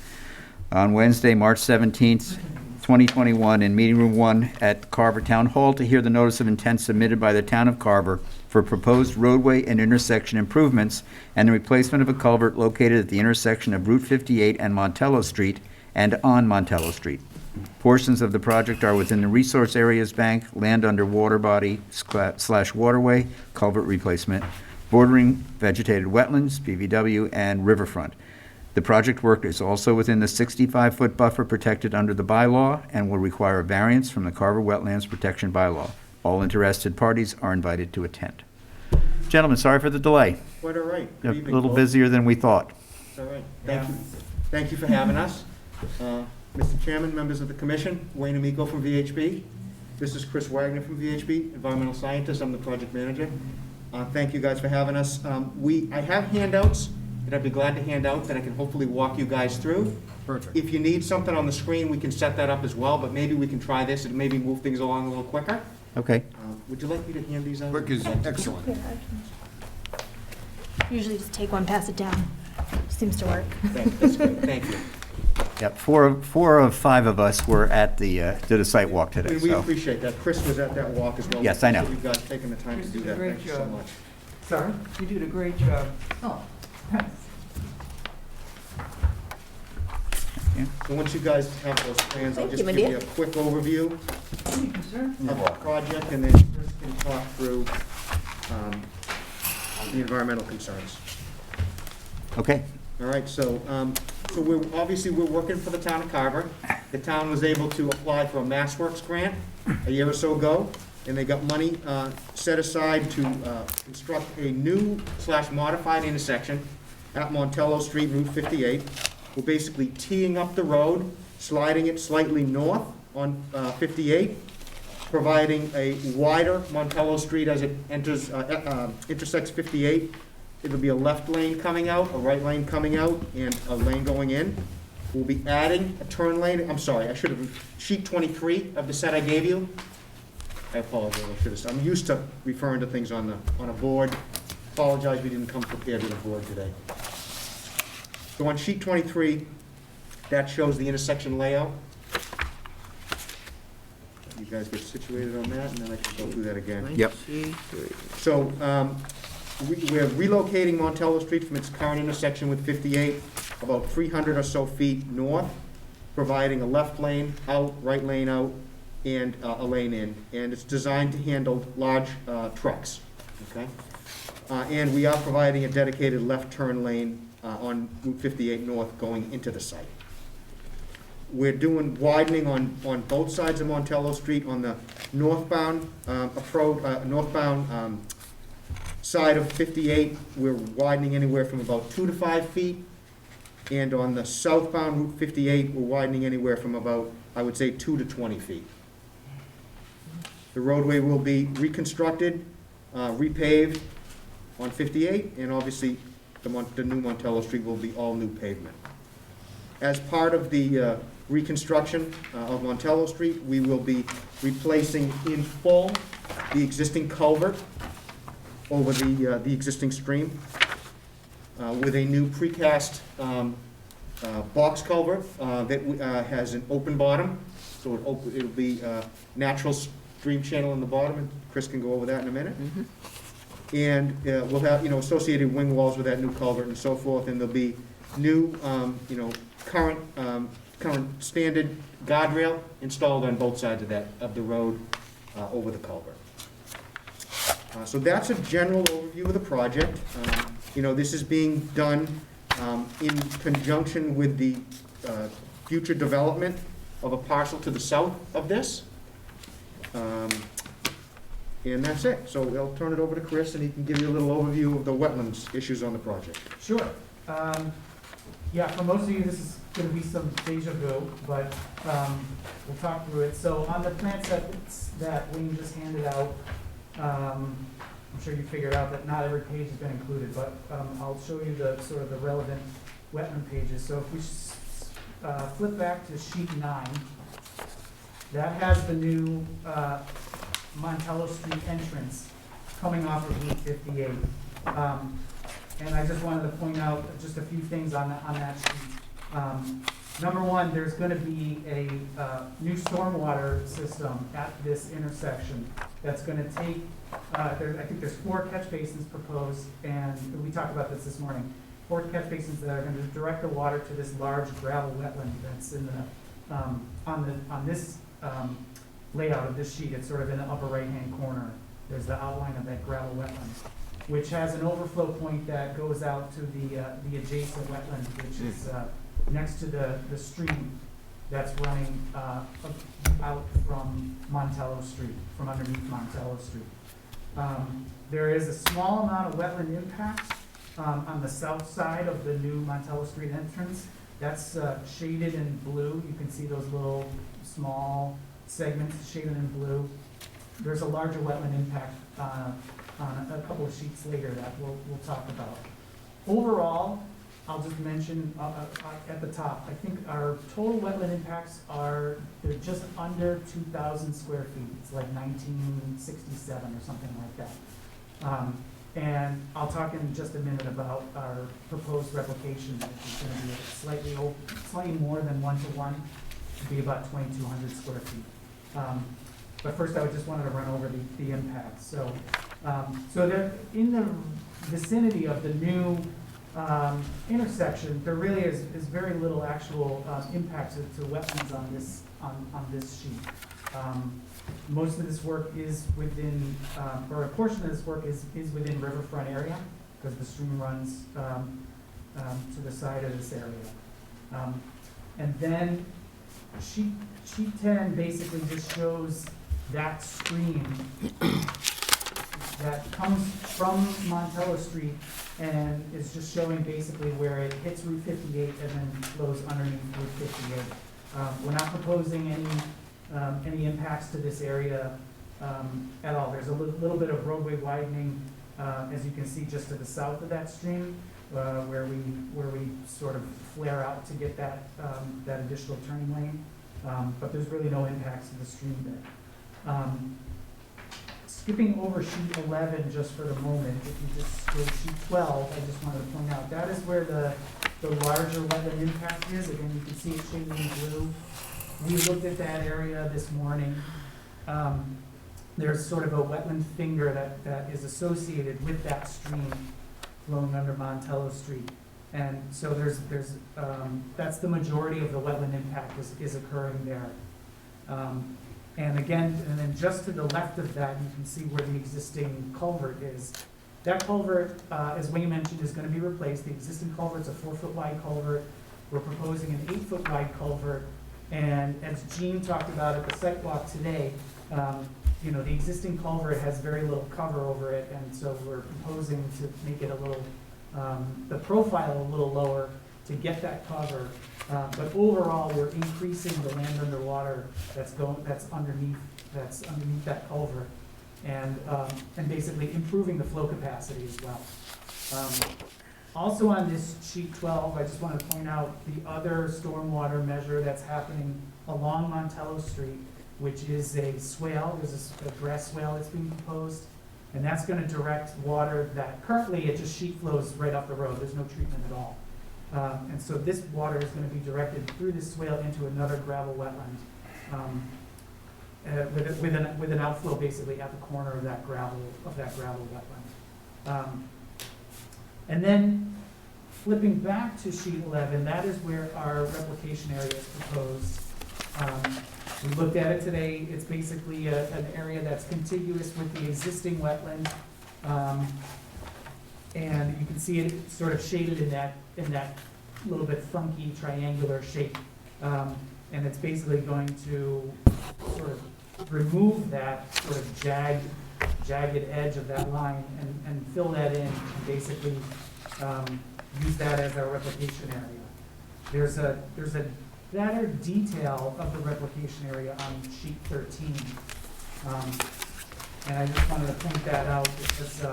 on Wednesday, March 17th, 2021, in Meeting Room 1 at Carver Town Hall to hear the notice of intent submitted by the Town of Carver for proposed roadway and intersection improvements and the replacement of a culvert located at the intersection of Route 58 and Montello Street and on Montello Street. Portions of the project are within the Resource Areas Bank, land under water body / waterway, culvert replacement, bordering vegetated wetlands, PVW, and riverfront. The project work is also within the 65-foot buffer protected under the bylaw and will require a variance from the Carver Wetlands Protection Bylaw. All interested parties are invited to attend. Gentlemen, sorry for the delay. Quite all right. A Good evening, little folks. busier than we thought. All right. Thank you. Thank you for having us. Mr. Chairman, members of the commission, Wayne Amico from VHB. This is Chris Wagner from VHB, environmental scientist. I'm the project manager. Thank you guys for having us. I have handouts that I'd be glad to hand out that I can hopefully walk you guys through. Perfect. If you need something on the screen, we can set that up as well, but maybe we can try this and maybe move things along a little quicker. Okay. Would you like me to hand these out? Quick is excellent. Yeah, I can. Usually just take one, pass it down. seems to work. That's good, thank you. Yep, four of five of us were at did a site walk today, And we so. appreciate that. Chris was at that walk as well. Yes, I know. So you guys taking the time to do that. Great Thank you so job. much. Sorry? You did a great job. Oh, So once you guys have those plans, I'll Thank just you, my give you dear. a quick overview Thank you, sir. of the project, and then Chris can talk through the environmental concerns. Okay, All right, so we're working for the town of Carver. The town was able to apply for a MassWorks grant a year or so ago, and they got money set aside to construct a new / modified intersection at Montello Street, Route 58. We're basically teeing up the road, sliding it slightly north on 58, providing a wider Montello Street as it intersects 58. It'll be a left lane coming out, a right lane coming out, and a lane going in. We'll be adding a turn lane, I'm sorry, I should have, sheet 23 of the set I gave you. I apologize, I should have, I'm used to referring to things on a board. Apologize we didn't come prepared with a board today. So on sheet 23, that shows the intersection layout. You guys get situated on that, and then I can go through that again. Yep. So, we're relocating Montello Street from its current intersection with 58, about 300 or so feet north, providing a left lane out, right lane out, and a lane in. And it's designed to handle large trucks, okay? And we are providing a dedicated left turn lane on Route 58 north going into the site. We're doing widening on both sides of Montello Street. On the northbound side of 58, we're widening anywhere from about 2 to 5 feet. And on the southbound Route 58, we're widening anywhere from about, I would say, 2 to 20 feet. The roadway will be reconstructed, repaved on 58, and obviously the new Montello Street will be all new pavement. As part of the reconstruction of Montello Street, we will be replacing in full the existing culvert over the existing stream with a new precast box culvert that has an open bottom, so it'll be natural stream channel in the bottom, and Chris can go over that in a minute. And we'll have, associated wing walls with that new culvert and so forth, and there'll be new, current standard guardrail installed on both sides of the road over the culvert. So that's a general overview of the project. This is being done in conjunction with the future development of a parcel to the south of this. And that's it. So I'll turn it over to Chris, and he can give you a little overview of the wetlands issues on the project. Sure. Yeah, for most of you, this is going to be some deja vu, but we'll talk through it. So on the plan sets that Wayne just handed out, I'm sure you figured out that not every page has been included, but I'll show you the sort of the relevant wetland pages. So if we flip back to sheet 9, that has the new Montello Street entrance coming off of Route 58. And I just wanted to point out just a few things on that sheet. Number one, there's going to be a new stormwater system at this intersection that's going to take, I think there's 4 catch basins proposed, and we talked about this morning. 4 catch basins that are going to direct the water to this large gravel wetland that's in the on this layout of this sheet. It's sort of in the upper right-hand corner. There's the outline of that gravel wetland, which has an overflow point that goes out to the adjacent wetland, which is next to the stream that's running out from Montello Street, from underneath Montello Street. There is a small amount of wetland impacts on the south side of the new Montello Street entrance. That's shaded in blue. You can see those little small segments shaded in blue. There's a larger wetland impact on a couple of sheets later that we'll talk about. Overall, I'll just mention at the top, I think our total wetland impacts they're just under 2,000 square feet. It's like 1967 or something like that. And I'll talk in just a minute about our proposed replication, which is gonna be slightly more than 1-to-1, to be about 2,200 square feet. But first, I just wanted to run over the impacts. So there, in the vicinity of the new intersection, there really is very little actual impact to wetlands on this sheet. Most of this work is within, or a portion of this work is within riverfront area, because the stream runs to the side of this area. And then sheet 10 basically just shows that stream that comes from Montello Street and is just showing basically where it hits Route 58 and then flows underneath Route 58. We're not proposing any impacts to this area at all. There's a little bit of roadway widening, as you can see, just to the south of that stream, where we sort of flare out to get that additional turning lane. But there's really no impacts to the stream bed. Skipping over sheet 11 just for the moment, if you just go to sheet 12, I just wanted to point out, that is where the larger wetland impact is. Again, you can see it shaded in blue. We looked at that area this morning. There's sort of a wetland finger that is associated with that stream flowing under Montello Street. And so that's the majority of the wetland impact is occurring there. And again, and then just to the left of that, you can see where the existing culvert is. That culvert, as Wayne mentioned, is going to be replaced. The existing culvert's a 4-foot wide culvert. We're proposing an 8-foot wide culvert. And as Gene talked about at the site walk today, the existing culvert has very little cover over it, and so we're proposing to make it a little, the profile a little lower to get that cover. But overall, we're increasing the land underwater that's underneath that culvert, and basically improving the flow capacity as well. Also on this sheet 12, I just want to point out the other stormwater measure that's happening along Montello Street, which is a swale. There's a grass swale that's being proposed, and that's going to direct water that currently it just sheet flows right off the road. There's no treatment at all. And so this water is going to be directed through this swale into another gravel wetland, with an outflow basically at the corner of that gravel wetland. And then flipping back to sheet 11, that is where our replication area is proposed. We looked at it today. It's basically an area that's contiguous with the existing wetland. And you can see it sort of shaded in that little bit funky triangular shape. And it's basically going to sort of remove that sort of jagged edge of that line and fill that in and basically use that as our replication area. There's a better detail of the replication area on sheet 13. And I just wanted to point that out because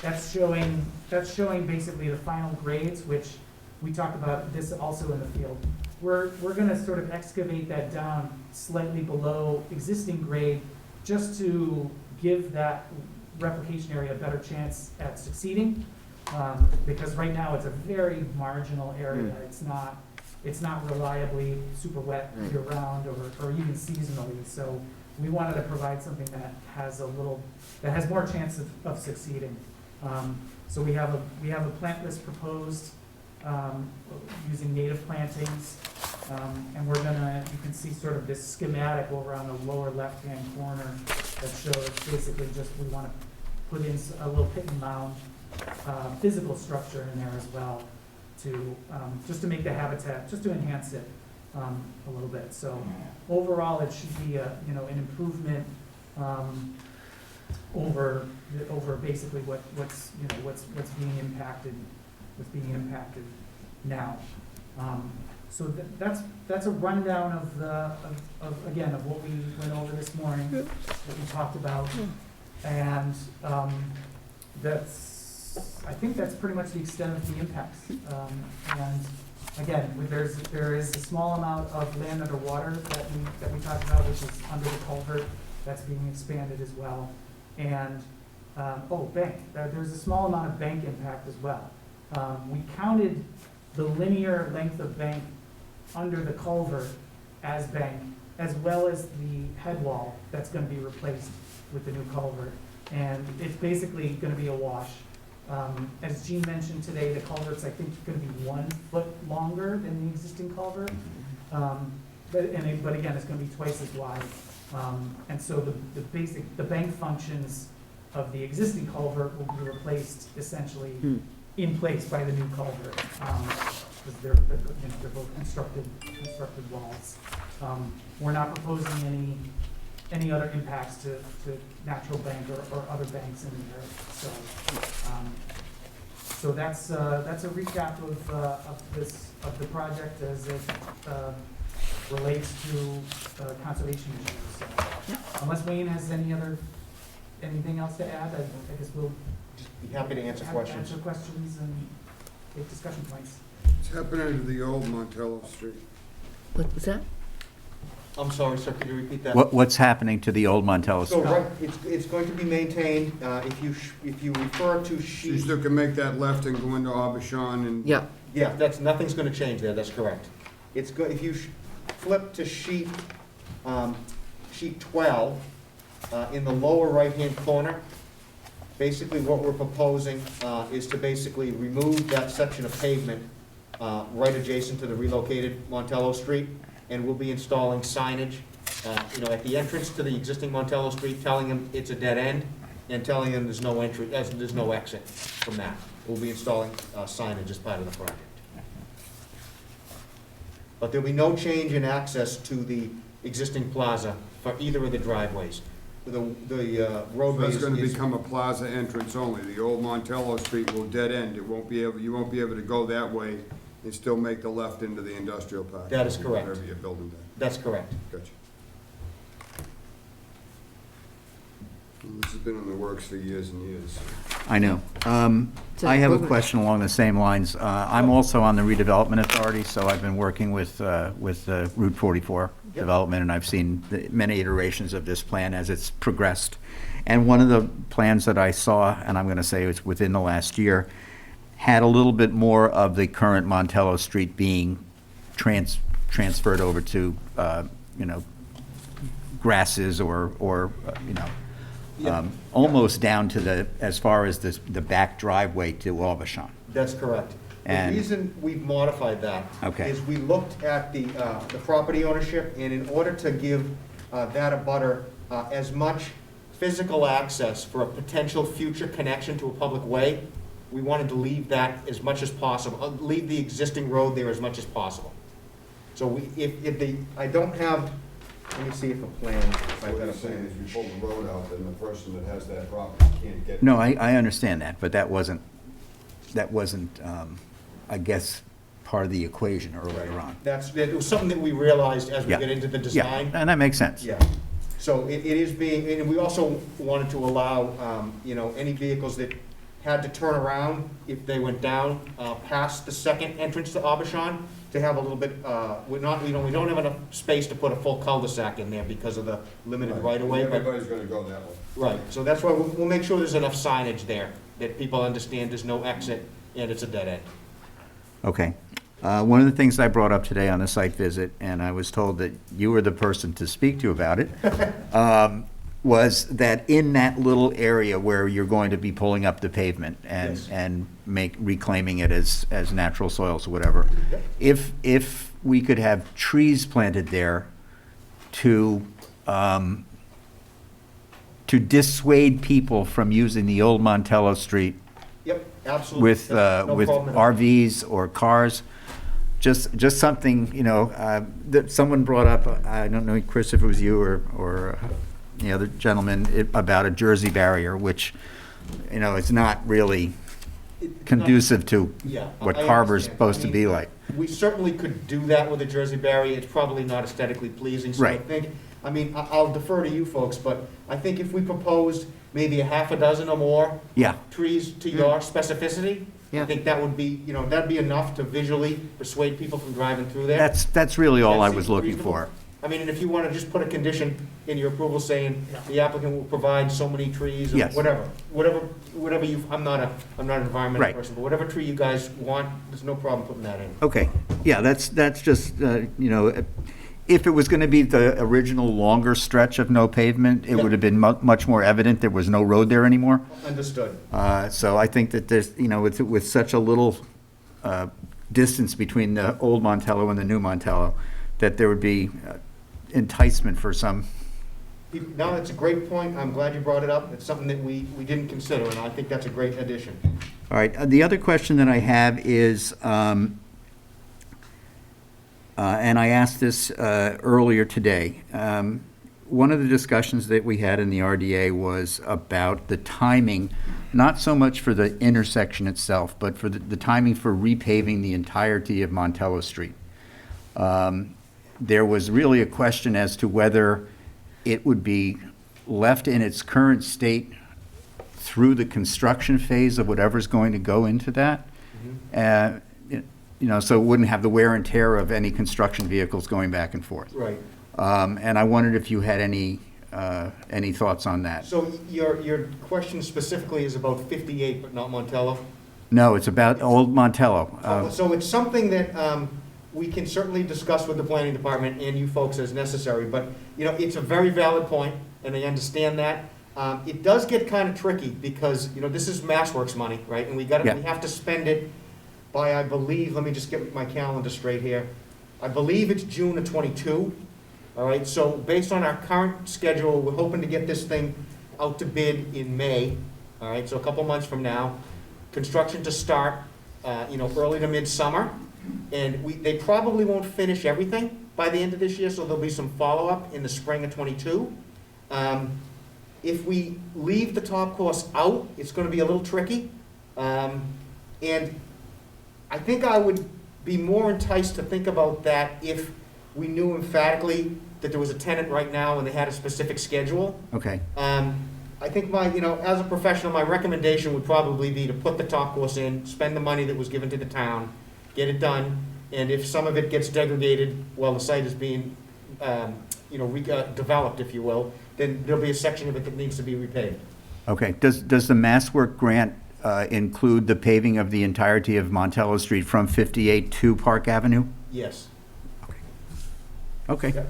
that's showing basically the final grades, which we talked about this also in the field. We're going to sort of excavate that down slightly below existing grade just to give that replication area a better chance at succeeding. Because right now it's a very marginal area. It's not reliably super wet year round or even seasonally. So we wanted to provide something that has more chance of succeeding. So we have a plant list proposed using native plantings, and you can see sort of this schematic over on the lower left-hand corner that shows basically just we want to put in a little pit and mound physical structure in there as well to just to make the habitat, just to enhance it a little bit. So overall, it should be an improvement over basically what's being impacted now. So that's a rundown of what we went over this morning, what we talked about, and I think that's pretty much the extent of the impacts. And again, there is a small amount of land underwater that we talked about, which is under the culvert. That's being expanded as well. And Bank. There's a small amount of bank impact as well. We counted the linear length of bank under the culvert as bank, as well as the head wall that's gonna be replaced with the new culvert. And it's basically gonna be a wash. As Gene mentioned today, the culvert's, I think, gonna be 1 foot longer than the existing culvert. But again, it's gonna be twice as wide. And so the bank functions of the existing culvert will be replaced essentially in place by the new culvert. Because they're both constructed walls. We're not proposing any other impacts to natural bank or other banks in there. So that's a recap of the project as it relates to conservation issues. So, unless Wayne has anything else to add, I guess we'll Be happy to answer questions. answer questions and take discussion points. What's happening to the old Montello Street? What was that? I'm sorry, sir, could you repeat that? What's happening to the old Montello So, Street? right, it's going to be maintained, if you refer to You sheet, still can make that left and go into Aubuchon and... Yeah. yeah, nothing's gonna change there, that's correct. If you flip to sheet 12, in the lower right-hand corner, basically what we're proposing is to basically remove that section of pavement right adjacent to the relocated Montello Street, and we'll be installing signage, at the entrance to the existing Montello Street, telling them it's a dead end, and telling them there's no entry, there's no exit from that. We'll be installing signage as part of the project. But there'll be no change in access to the existing plaza for either of the driveways. The So roadway that's gonna is, become a plaza entrance only. The old Montello Street will dead end. You won't be able to go that way and still make the left into the industrial park. That is correct. Whatever you're building there. that's correct. Gotcha. Well, this has been in the works for years and years. I know. I have a question along the same lines. I'm also on the redevelopment authority, so I've been working with Route 44 development, and I've seen many iterations of this plan as it's progressed. And one of the plans that I saw, and I'm going to say it's within the last year, had a little bit more of the current Montello Street being transferred over to, grasses or almost down to as far as the back driveway to Aubuchon. That's correct. The And- reason we've modified that Okay. is we looked at the property ownership, and in order to give that abutter as much physical access for a potential future connection to a public way, we wanted to leave that as much as possible, leave the existing road there as much as possible. So I don't have, let me see if a plan, if I've What got you're a saying plan. is you pull the road out, then the person that has that property can't get... No, I understand that, but that wasn't, I guess, part of the equation earlier on. It was something that we realized as we Yeah. get into the Yeah, design. and that makes sense. Yeah, so it is being, and we also wanted to allow, any vehicles that had to turn around if they went down past the second entrance to Aubuchon, to have a little bit, we don't have enough space to put a full cul-de-sac in there because of the limited right-of-way, but, Everybody's gonna go that way. right, so that's why we'll make sure there's enough signage there, that people understand there's no exit and it's a dead end. Okay. One of the things I brought up today on the site visit, and I was told that you were the person to speak to about it, was that in that little area where you're going to be pulling up the pavement Yes. and reclaiming it as natural soils or whatever, Yep. if we could have trees planted there to dissuade people from using the old Montello Street Yep, absolutely. with No problem at all. RVs or cars, just something, that someone brought up, I don't know, Chris, if it was you or the other gentleman, about a Jersey barrier, which, is not really conducive to Yeah, what I Carver's understand. supposed to I be mean, like. We certainly could do that with a Jersey barrier. It's probably not aesthetically pleasing, so I Right. think, I'll defer to you folks, but I think if we proposed maybe a half a dozen or more Yeah, trees to your specificity, I Yeah. think that would be, that'd be enough to visually persuade people from driving through there. that's really all That I seems was looking reasonable? for. I mean, and if you want to just put a condition in your approval saying the applicant will provide so many trees, or Yes. whatever you, I'm not an environmental Right. person, but whatever tree you guys want, there's no problem putting that in. Okay, yeah, that's just, if it was going to be the original longer stretch of no pavement, it Yeah. would have been much more evident there was no road there anymore. Understood. So I think that there's, with such a little distance between the old Montello and the new Montello, that there would be enticement for some. No, it's a great point. I'm glad you brought it up. It's something that we didn't consider, and I think that's a great addition. All right, the other question that I have is, and I asked this earlier today, one of the discussions that we had in the RDA was about the timing, not so much for the intersection itself, but for the timing for repaving the entirety of Montello Street. There was really a question as to whether it would be left in its current state through the construction phase of whatever's going to go into that. So it wouldn't have the wear and tear of any construction vehicles going back and forth. Right. And I wondered if you had any thoughts on that. So your question specifically is about 58, but not Montello? No, it's about Old Montello. So it's something that we can certainly discuss with the planning department and you folks as necessary, but, it's a very valid point, and I understand that. It does get kind of tricky, because, this is MassWorks money, right? And we have to spend it by, I believe, let me just get my calendar straight here. I believe it's June of '22, all right? So based on our current schedule, we're hoping to get this thing out to bid in May, all right? So a couple months from now. Construction to start, early to midsummer. And they probably won't finish everything by the end of this year, so there'll be some follow-up in the spring of '22. If we leave the top course out, it's gonna be a little tricky. And I think I would be more enticed to think about that if we knew emphatically that there was a tenant right now and they had a specific schedule. Okay. I think as a professional, my recommendation would probably be to put the top course in, spend the money that was given to the town, get it done, and if some of it gets degraded while the site is being, developed, if you will, then there'll be a section of it that needs to be repaved. Okay. Does the MassWork grant include the paving of the entirety of Montello Street from 58 to Park Avenue? Yes. Okay. Yep.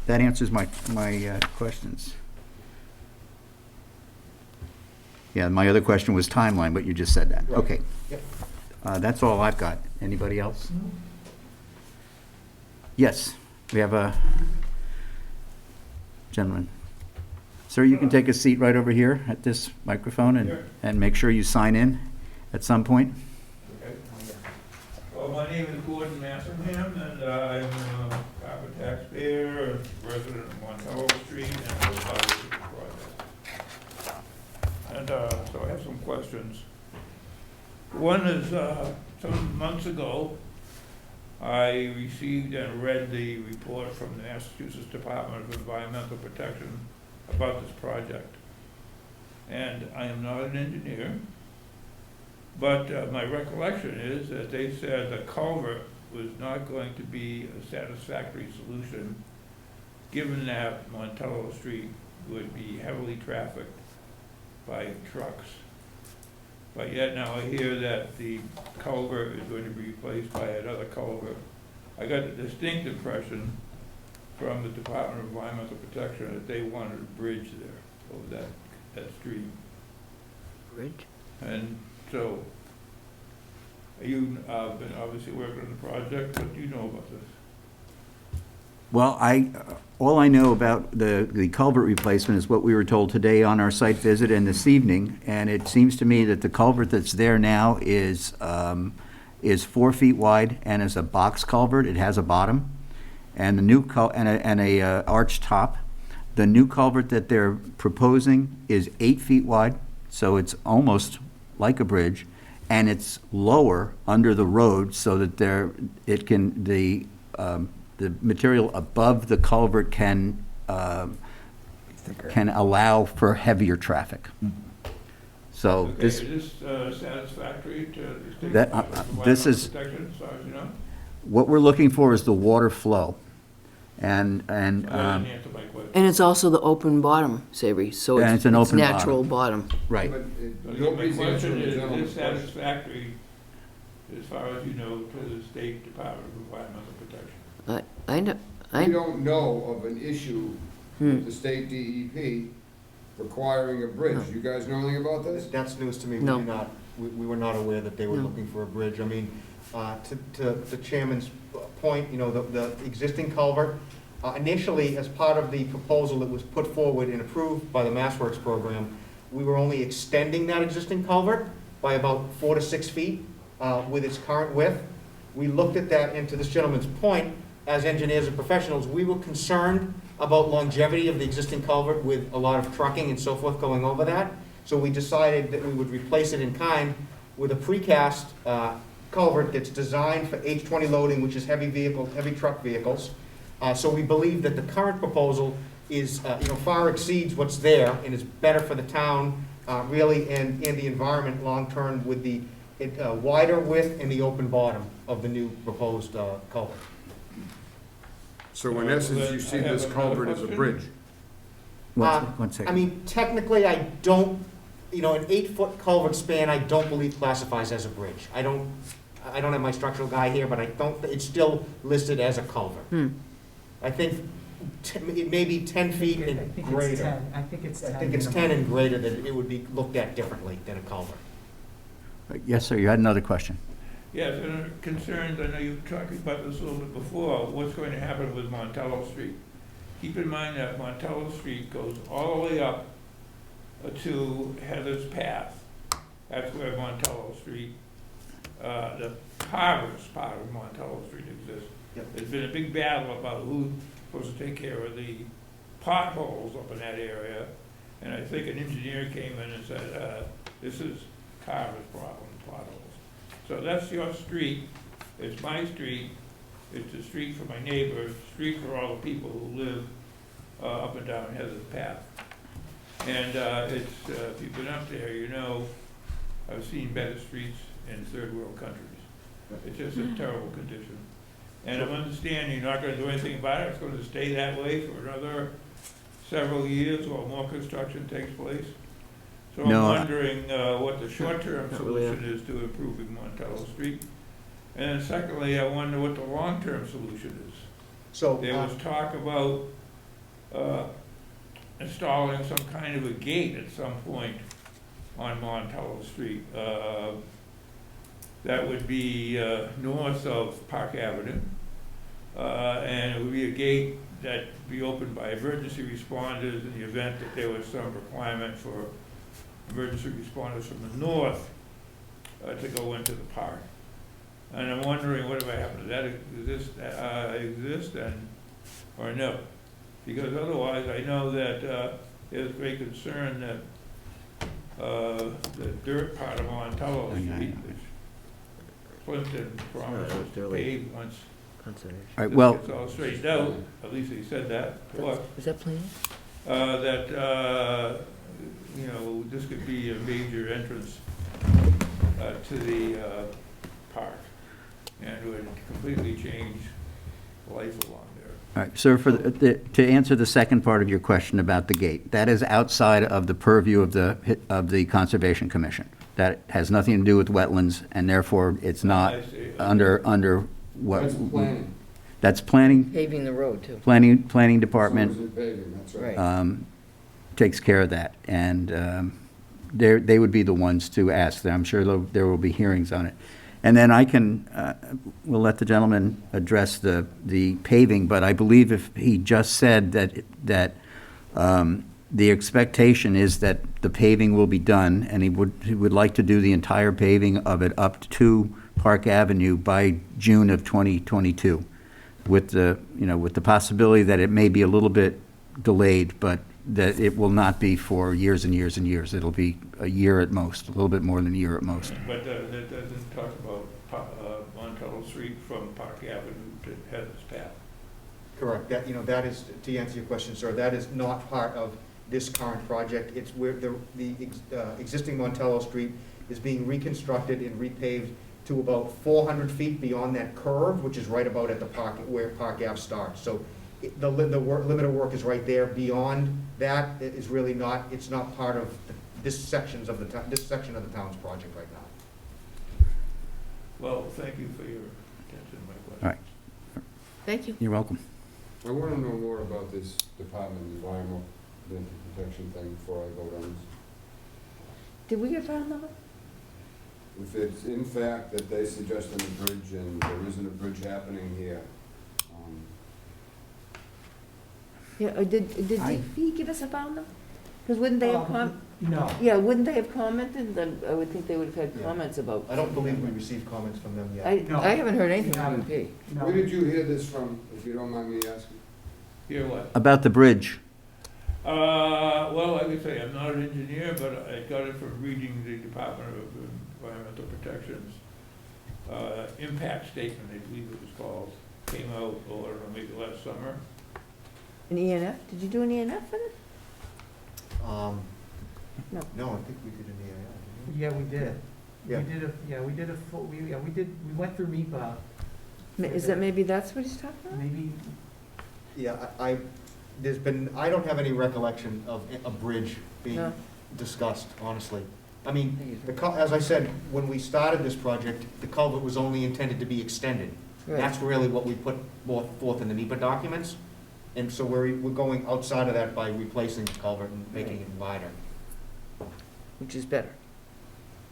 That answers my questions. Yeah, my other question was timeline, but you just said that. Right. Okay. Yep. That's all I've got. Anybody else? Yes, we have a gentleman. Sir, you can take a seat right over here at this microphone and make sure you sign in at some point. Okay. Well, my name is Gordon Massingham, and I'm a Carver taxpayer, a resident of Montello Street, and I was part of the project. And so I have some questions. One is, some months ago, I received and read the report from the Massachusetts Department of Environmental Protection about this project. And I am not an engineer, but my recollection is that they said the culvert was not going to be a satisfactory solution, given that Montello Street would be heavily trafficked by trucks. But yet now I hear that the culvert is going to be replaced by another culvert. I got a distinct impression from the Department of Environmental Protection that they wanted a bridge there over that stream. Bridge? And so, you've been obviously working on the project. What do you know about this? Well, all I know about the culvert replacement is what we were told today on our site visit and this evening, and it seems to me that the culvert that's there now is 4 feet wide and is a box culvert. It has a bottom and the new and a arch top. The new culvert that they're proposing is 8 feet wide, so it's almost like a bridge, and it's lower under the road so that the material above the culvert can allow for heavier traffic. So Okay, this, is this satisfactory to the state? That- Department of this is- Environmental Protection, as far as you know? What we're looking for is the water flow. And, That didn't answer my question. And it's also the open bottom, Savory, so And it's an open bottom. natural bottom. right. But My nobody's question answering the is gentleman's this question. satisfactory, as far as you know, to the State Department of Environmental Protection? I know, We don't know of an issue Hmm. with the state DEP requiring a bridge. You guys know anything about this? That's news to me. We No. do not, we were not aware that they were No. looking for a bridge. I mean, to the chairman's point, you know, the existing culvert, initially, as part of the proposal that was put forward and approved by the MassWorks program, we were only extending that existing culvert by about 4 to 6 feet with its current width. We looked at that, and to this gentleman's point, as engineers and professionals, we were concerned about longevity of the existing culvert with a lot of trucking and so forth going over that. So we decided that we would replace it in kind with a precast culvert that's designed for H20 loading, which is heavy truck vehicles. So we believe that the current proposal is, far exceeds what's there and is better for the town, really, and the environment long-term with the wider width and the open bottom of the new proposed culvert. So in essence, you see this culvert as a bridge. One second. I mean, technically, I don't, an 8-foot culvert span, I don't believe classifies as a bridge. I don't have my structural guy here, but it's still listed as a culvert. I think it may be 10 feet I and think it's greater. 10. I think it's 10. I think it's 10 and greater that it would be looked at differently than a culvert. Yes, sir, you had another question. Yes, and concerns, I know you talked about this a little bit before, what's going to happen with Montello Street. Keep in mind that Montello Street goes all the way up to Heather's Path. That's where Montello Street, the Carver's part of Montello Street exists. Yep. There's been a big battle about who's supposed to take care of the potholes up in that area. And I think an engineer came in and said, this is Carver's problem, potholes. So that's your street, it's my street, it's the street for my neighbors, street for all the people who live up and down Heather's Path. And it's, if you've been up there, you know, I've seen better streets in third world countries. It's just a terrible condition. And I'm understanding you're not gonna do anything about it, it's gonna stay that way for another several years while more construction takes place. So I'm No, wondering what the short-term Not really. solution is to improving Montello Street. And then secondly, I wonder what the long-term solution is. So, There was talk about installing some kind of a gate at some point on Montello Street. That would be north of Park Avenue. And it would be a gate that'd be opened by emergency responders in the event that there was some requirement for emergency responders from the north to go into the park. And I'm wondering, whatever happened to that, exist and, or no? Because otherwise, I know that there's great concern that the dirt part of Montello Street, which Clinton promised us to pave once All right, well, it's all straightened out, at least he said that to us, Is that planned? that, this could be a major entrance to the park and would completely change life along there. all right, sir, to answer the second part of your question about the gate, that is outside of the purview of the Conservation Commission. That has nothing to do with wetlands, and therefore it's not I see. under what? That's planning. That's planning, Paving the road, too. planning department. So is it paving, that's right. Right. Takes care of that, and they would be the ones to ask. I'm sure there will be hearings on it. And then we'll let the gentleman address the paving, but I believe if he just said that the expectation is that the paving will be done, and he would like to do the entire paving of it up to Park Avenue by June of 2022, with the possibility that it may be a little bit delayed, but that it will not be for years and years and years. It'll be a year at most, a little bit more than a year at most. But that doesn't talk about Montello Street from Park Avenue to Heather's Path. Correct. That is, to answer your question, sir, that is not part of this current project. It's where the existing Montello Street is being reconstructed and repaved to about 400 feet beyond that curve, which is right about at the park, where Park Ave starts. So the limit of work is right there. Beyond that, it is really not, it's not part of this section of the town's project right now. Well, thank you for your attention to my question. All right. Thank you. You're welcome. I want to know more about this Department of Environmental Protection thing before I vote on this. Did we get file number? If it's in fact that they suggested a bridge and there isn't a bridge happening here, Yeah, did DEP give us a file number? Because wouldn't they have No. yeah, wouldn't they have commented? Then I would think they would have had Yeah. comments about. I don't believe we received comments from them yet. I haven't heard anything from DEP. where did you hear this from, if you don't mind me asking? Hear what? About the bridge. Well, like I say, I'm not an engineer, but I got it from reading the Department of Environmental Protection's impact statement, I believe it was called, came out, I don't know, maybe last summer. An ENF? Did you do an ENF for this? No. No. No, I think we did an EIR, didn't Yeah, we did. Yeah. We did a full, we went through MIPA, Is that maybe that's what he's talking about? maybe, we? Yeah, I don't have any recollection of a bridge being No. discussed, honestly. I mean, as I said, when we started this project, the culvert was only intended to be extended. Right. That's really what we put forth in the NEPA documents. And so we're going outside of that by replacing the culvert and making it wider. Which is better.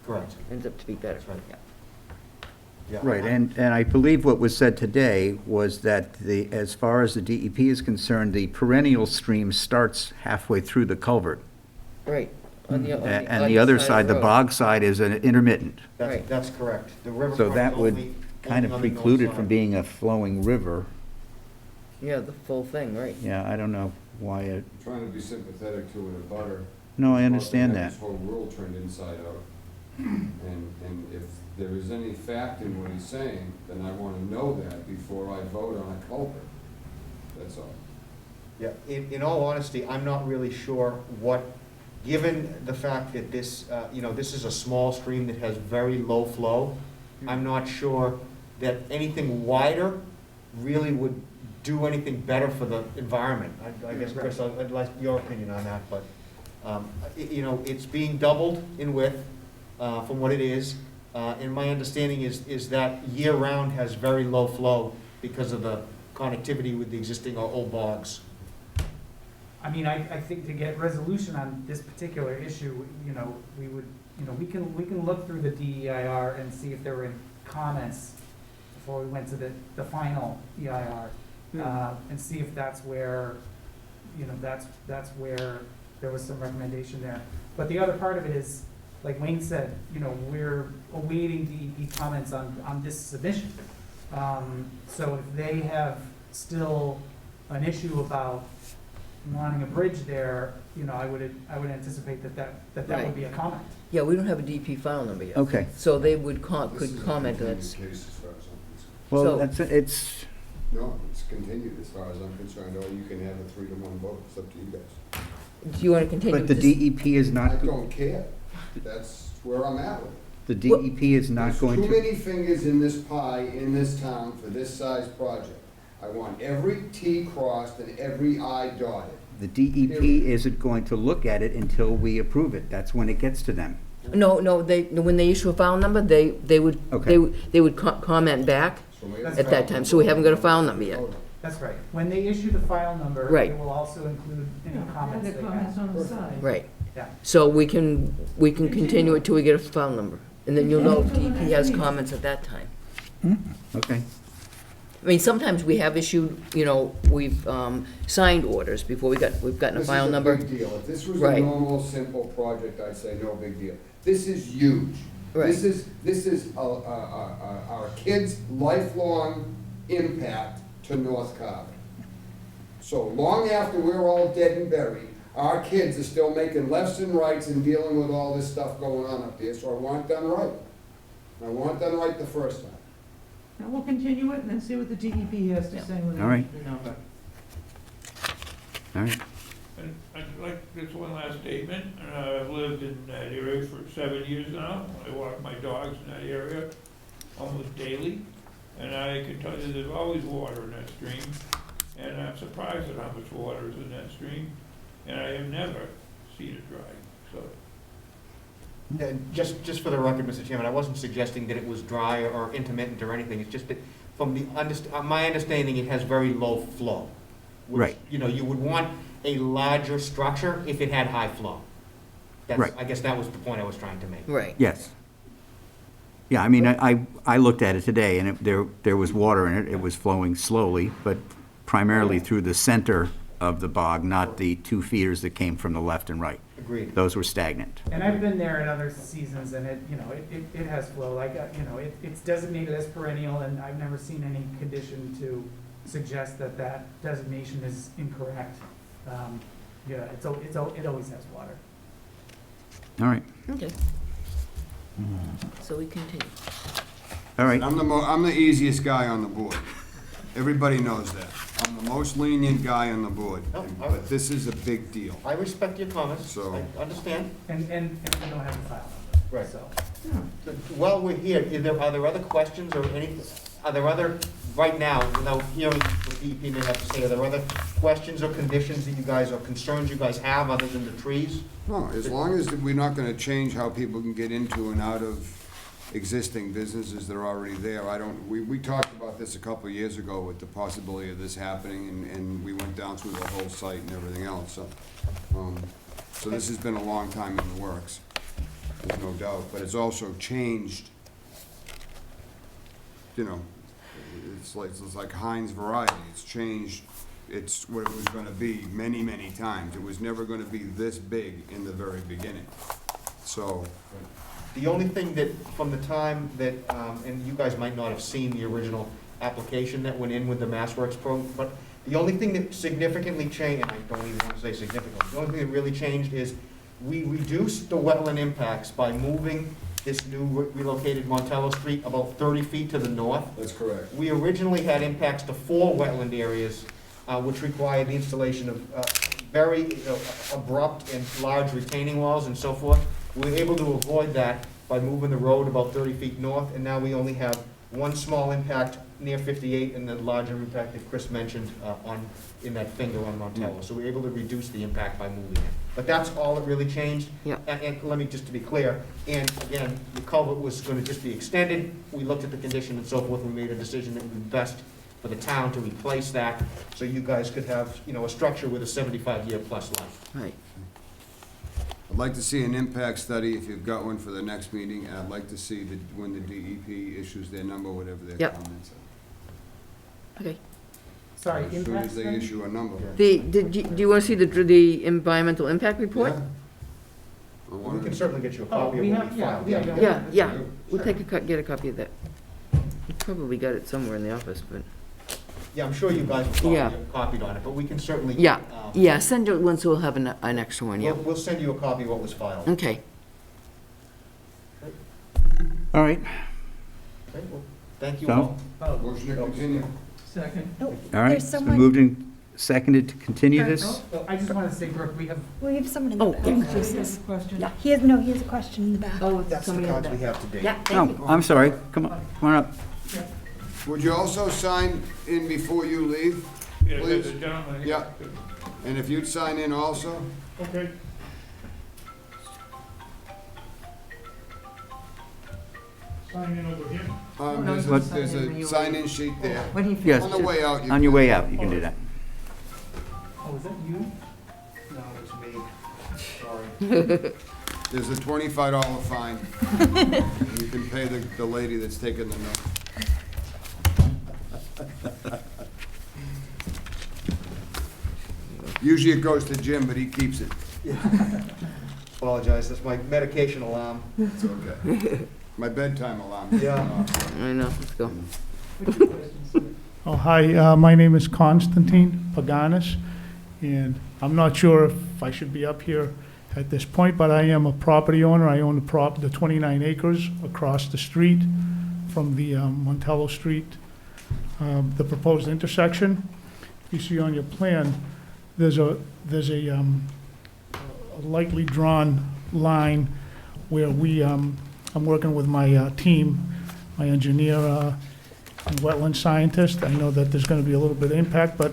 Correct. Ends up to be better. That's right. Yeah. Yeah. Right, and I believe what was said today was that as far as the DEP is concerned, the perennial stream starts halfway through the culvert. Right. On the, And the other side, the road. bog side, is an intermittent. Right. That's correct. The riverfront So that is would only kind of on the north preclude it side. from being a flowing river. Yeah, the full thing, right. Yeah, I don't know why it, I'm trying to be sympathetic to it, a butter. no, I understand About to that. have This whole world turned inside out. And if there is any fact in what he's saying, then I want to know that before I vote on a culvert. That's all. Yeah, in all honesty, I'm not really sure what, given the fact that this, this is a small stream that has very low flow, I'm not sure that anything wider really would do anything better for the environment. I guess, Chris, I'd like your opinion on that, but, it's being doubled in width from what it is. And my understanding is that year-round has very low flow because of the connectivity with the existing old bogs. I mean, I think to get resolution on this particular issue, we would, we can look through the DEIR and see if there were any comments before we went to the final EIR, and see if that's where, that's where there was some recommendation there. But the other part of it is, like Wayne said, we're awaiting DEP comments on this submission. So if they have still an issue about wanting a bridge there, I would anticipate that Right. would be a comment. Yeah, we don't have a DEP file number yet. Okay. So they would This is could a comment, continued that's, case as far as I'm concerned. Well, So- it's, No, it's continued as far as I'm concerned, or you can have a 3-to-1 vote, it's up to you guys. do you want to continue but the with this? DEP is I not, don't care, that's where I'm at with it. the DEP is not There's going too to, many fingers in this pie in this town for this size project. I want every T crossed and every I dotted. the DEP isn't going to look at it until we approve it. That's when it gets to them. No, when they issue a file number, they would, Okay. they would comment back So we That's have at that time, so we haven't got a file number yet. That's right. When they issue the file number, Right. it will also include any comments The they comments have. on the side. Right. Yeah. So we can continue it till we get a file number. And then you'll know if DEP has comments at that time. Okay. I mean, sometimes we have issued, we've signed orders before we've gotten a file number. This is a big deal. If this was a Right. normal, simple project, I'd say no big deal. This is huge. Right. This is our kids' lifelong impact to North Carver. So long after we're all dead and buried, our kids are still making lefts and rights and dealing with all this stuff going on up there, so I want it done right. I want it done right the first time. And we'll continue it and then see what the DEP has to say when they. All right. you know. All right. And I'd like this one last statement. I've lived in that area for 7 years now. I walk my dogs in that area. almost daily, and I can tell you there's always water in that stream, and I'm surprised at how much water is in that stream, and I have never seen it dry, so. Just for the record, Mr. Chairman, I wasn't suggesting that it was dry or intermittent or anything. It's just that from my understanding, it has very low flow. Which, Right. you know, you would want a larger structure if it had high flow. Right. I guess that was the point I was trying to make. Right. Yes. Yeah, I mean, I looked at it today, and there was water in it. It was flowing slowly, but primarily through the center of the bog, not the 2 feeders that came from the left and right. Agreed. Those were stagnant. And I've been there in other seasons, and it, you know, it has flow, like, you know, it's designated as perennial, and I've never seen any condition to suggest that that designation is incorrect. Yeah, it always has water. All right, Okay. So we continue. all right. I'm the easiest guy on the board. Everybody knows that. I'm the most lenient guy on the board, No, but this is a big deal. I respect your comments. So- I understand. And we don't have the file number. Right. So, While we're here, are there other questions or are there other, right now, without hearing what DEP may have to say, are there other questions or conditions that you guys, or concerns you guys have other than the trees? No, as long as we're not gonna change how people can get into and out of existing businesses that are already there, we talked about this a couple of years ago with the possibility of this happening, and we went down through the whole site and everything else, so this has been a long time in the works, there's no doubt, but it's also changed, you know, it's like Heinz variety, it's changed, it's what it was gonna be many, many times. It was never gonna be this big in the very beginning, so. The only thing that, from the time that, and you guys might not have seen the original application that went in with the MassWorks program, but the only thing that significantly changed, and I don't even want to say significant, the only thing that really changed is we reduced the wetland impacts by moving this new relocated Montello Street about 30 feet to the north. That's correct. We originally had impacts to 4 wetland areas, which required the installation of very abrupt and large retaining walls and so forth. We were able to avoid that by moving the road about 30 feet north, and now we only have one small impact near 58 and the larger impact that Chris mentioned in that finger on Montello. So we were able to reduce the impact by moving it. But that's all that really changed. Yeah. And let me just to be clear, and again, the culvert was going to just be extended. We looked at the condition and so forth, we made a decision that it would be best for the town to replace that, so you guys could have, you know, a structure with a 75-year plus life. Right. I'd like to see an impact study, if you've got one for the next meeting, and I'd like to see when the DEP issues their number, whatever their Yep. comments are. Okay. sorry, As soon impact as they study? issue a number. Do you want to see the environmental impact report? Yeah. I We wanna- can certainly get you a Oh, copy we of what have, we yeah, filed. we have. Yeah, we'll get a copy of that. We probably got it somewhere in the office, but, Yeah, I'm sure you guys will Yeah. copied on it, but we can certainly. yeah, send it one so we'll have an extra one, yeah. We'll send you a copy of what was filed. Okay. All right, Okay, well, thank you So? all. Oh, Motion to continue. second. Oh, all right. there's It's been someone, moved and seconded to continue this. Oh, I just want to say, Brooke, we have. we have someone in the Oh, back. thank He has Question? he has a question in the back. Oh, it's That's the coming in cards we back. have today. Yeah, thank you. Oh, I'm sorry, come on up. Would you also sign in before you leave? Yeah, Please. there's a gentleman. Yeah. And if you'd sign in also? Okay. Sign in over here. no, There's you a, sign there's in when a you sign-in sheet there. When he Yes. On the way out, you On your can- way out, you can do that. Oh, is that you? No, it's me. Sorry. There's a $25 fine. You can pay the lady that's taking the note. Usually it goes to Jim, but he keeps it. Apologize, that's my medication alarm. It's okay. My bedtime alarm. Yeah. I know, let's go. Oh, hi, my name is Constantine Paganis, and I'm not sure if I should be up here at this point, but I am a property owner. I own the 29 acres across the street from the Montello Street, the proposed intersection. You see on your plan, there's a lightly drawn line where I'm working with my team my engineer and wetland scientist. I know that there's going to be a little bit of impact, but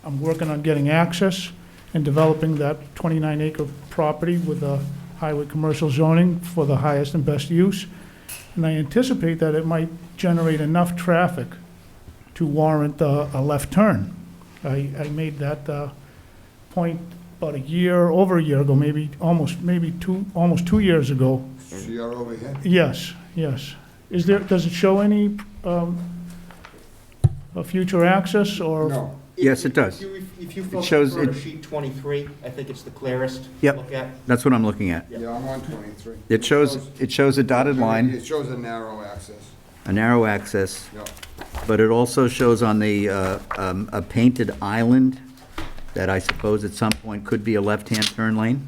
I'm working on getting access and developing that 29-acre property with a highway commercial zoning for the highest and best use. And I anticipate that it might generate enough traffic to warrant a left turn. I made that point about over a year ago, almost 2 years ago. See our overhead? Yes, yes. Does it show any future access or? No. Yes, it does. If you folks shows refer to it- sheet 23, I think it's the clearest to Yep. look at. That's what I'm looking at. Yeah, I'm on 23. It shows a dotted line, It shows a narrow access. a narrow access, Yeah. but it also shows on the, a painted island that I suppose at some point could be a left-hand turn lane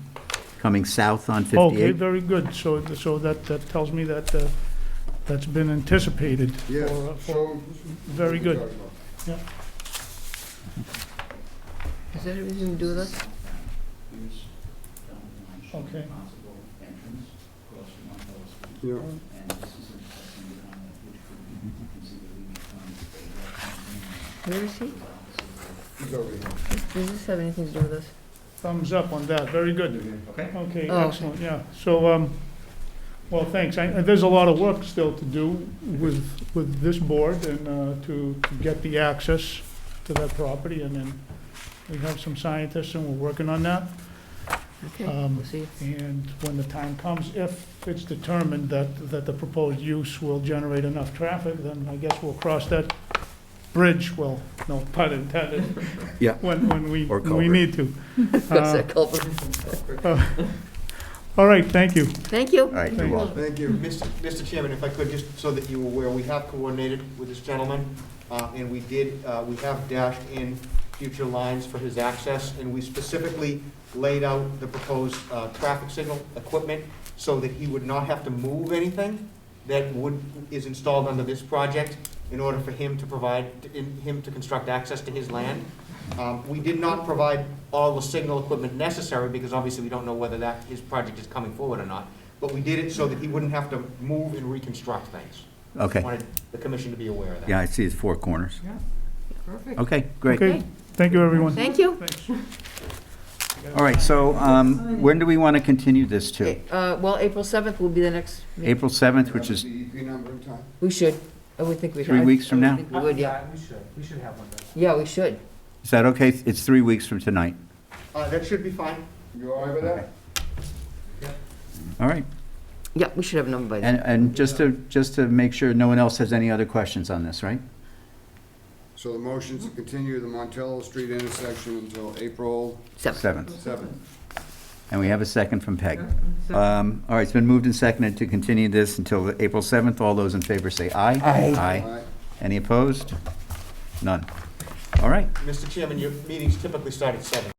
coming south on Okay, 58. very good. So that tells me that that's been anticipated. Yes, so. Very good. Yeah. Is that everything to do with us? Okay. Yeah. Where is he? He's over here. Does this have anything to do with us? Thumbs up on that. Very good. Okay. Okay, Oh, okay. excellent, yeah. So, well, thanks. There's a lot of work still to do with this board and to get the access to that property. And then we have some scientists and we're working on that. Okay, we'll see. And when the time comes, if it's determined that the proposed use will generate enough traffic, then I guess we'll cross that bridge, well, no pun intended, Yeah. when we Or culvert. need to. Cross that culvert. All right, thank you. Thank you. All right, you're welcome. Thank you. Mr. Chairman, if I could, just so that you're aware, we have coordinated with this gentleman, and we have dashed in future lines for his access, and we specifically laid out the proposed traffic signal equipment so that he would not have to move anything that is installed under this project in order for him to construct access to his land. We did not provide all the signal equipment necessary because obviously we don't know whether his project is coming forward or not. But we did it so that he wouldn't have to move and reconstruct things. Okay. Wanted the commission to be aware of that. Yeah, I see it's four corners. Perfect. Okay, great. Okay, thank you, everyone. Thank you. Thanks. All right, so when do we want to continue this to? Well, April 7th will be the next meeting. April 7th, which is The EP number in time? We should. I would think we should. 3 weeks from now? I think we would, yeah. We should have one done. Yeah, we should. Is that okay? It's 3 weeks from tonight. That should be fine. You all right with that? All right. Yeah, we should have a number by then. And just to make sure no one else has any other questions on this, right? So the motion's to continue the Montello Street intersection until April 7th. 7th. And we have a second from Peg. All right, it's been moved and seconded to continue this until April 7th. All those in favor say aye. Aye. Aye. Any opposed? None. All right. Mr. Chairman, your meetings typically start at 7.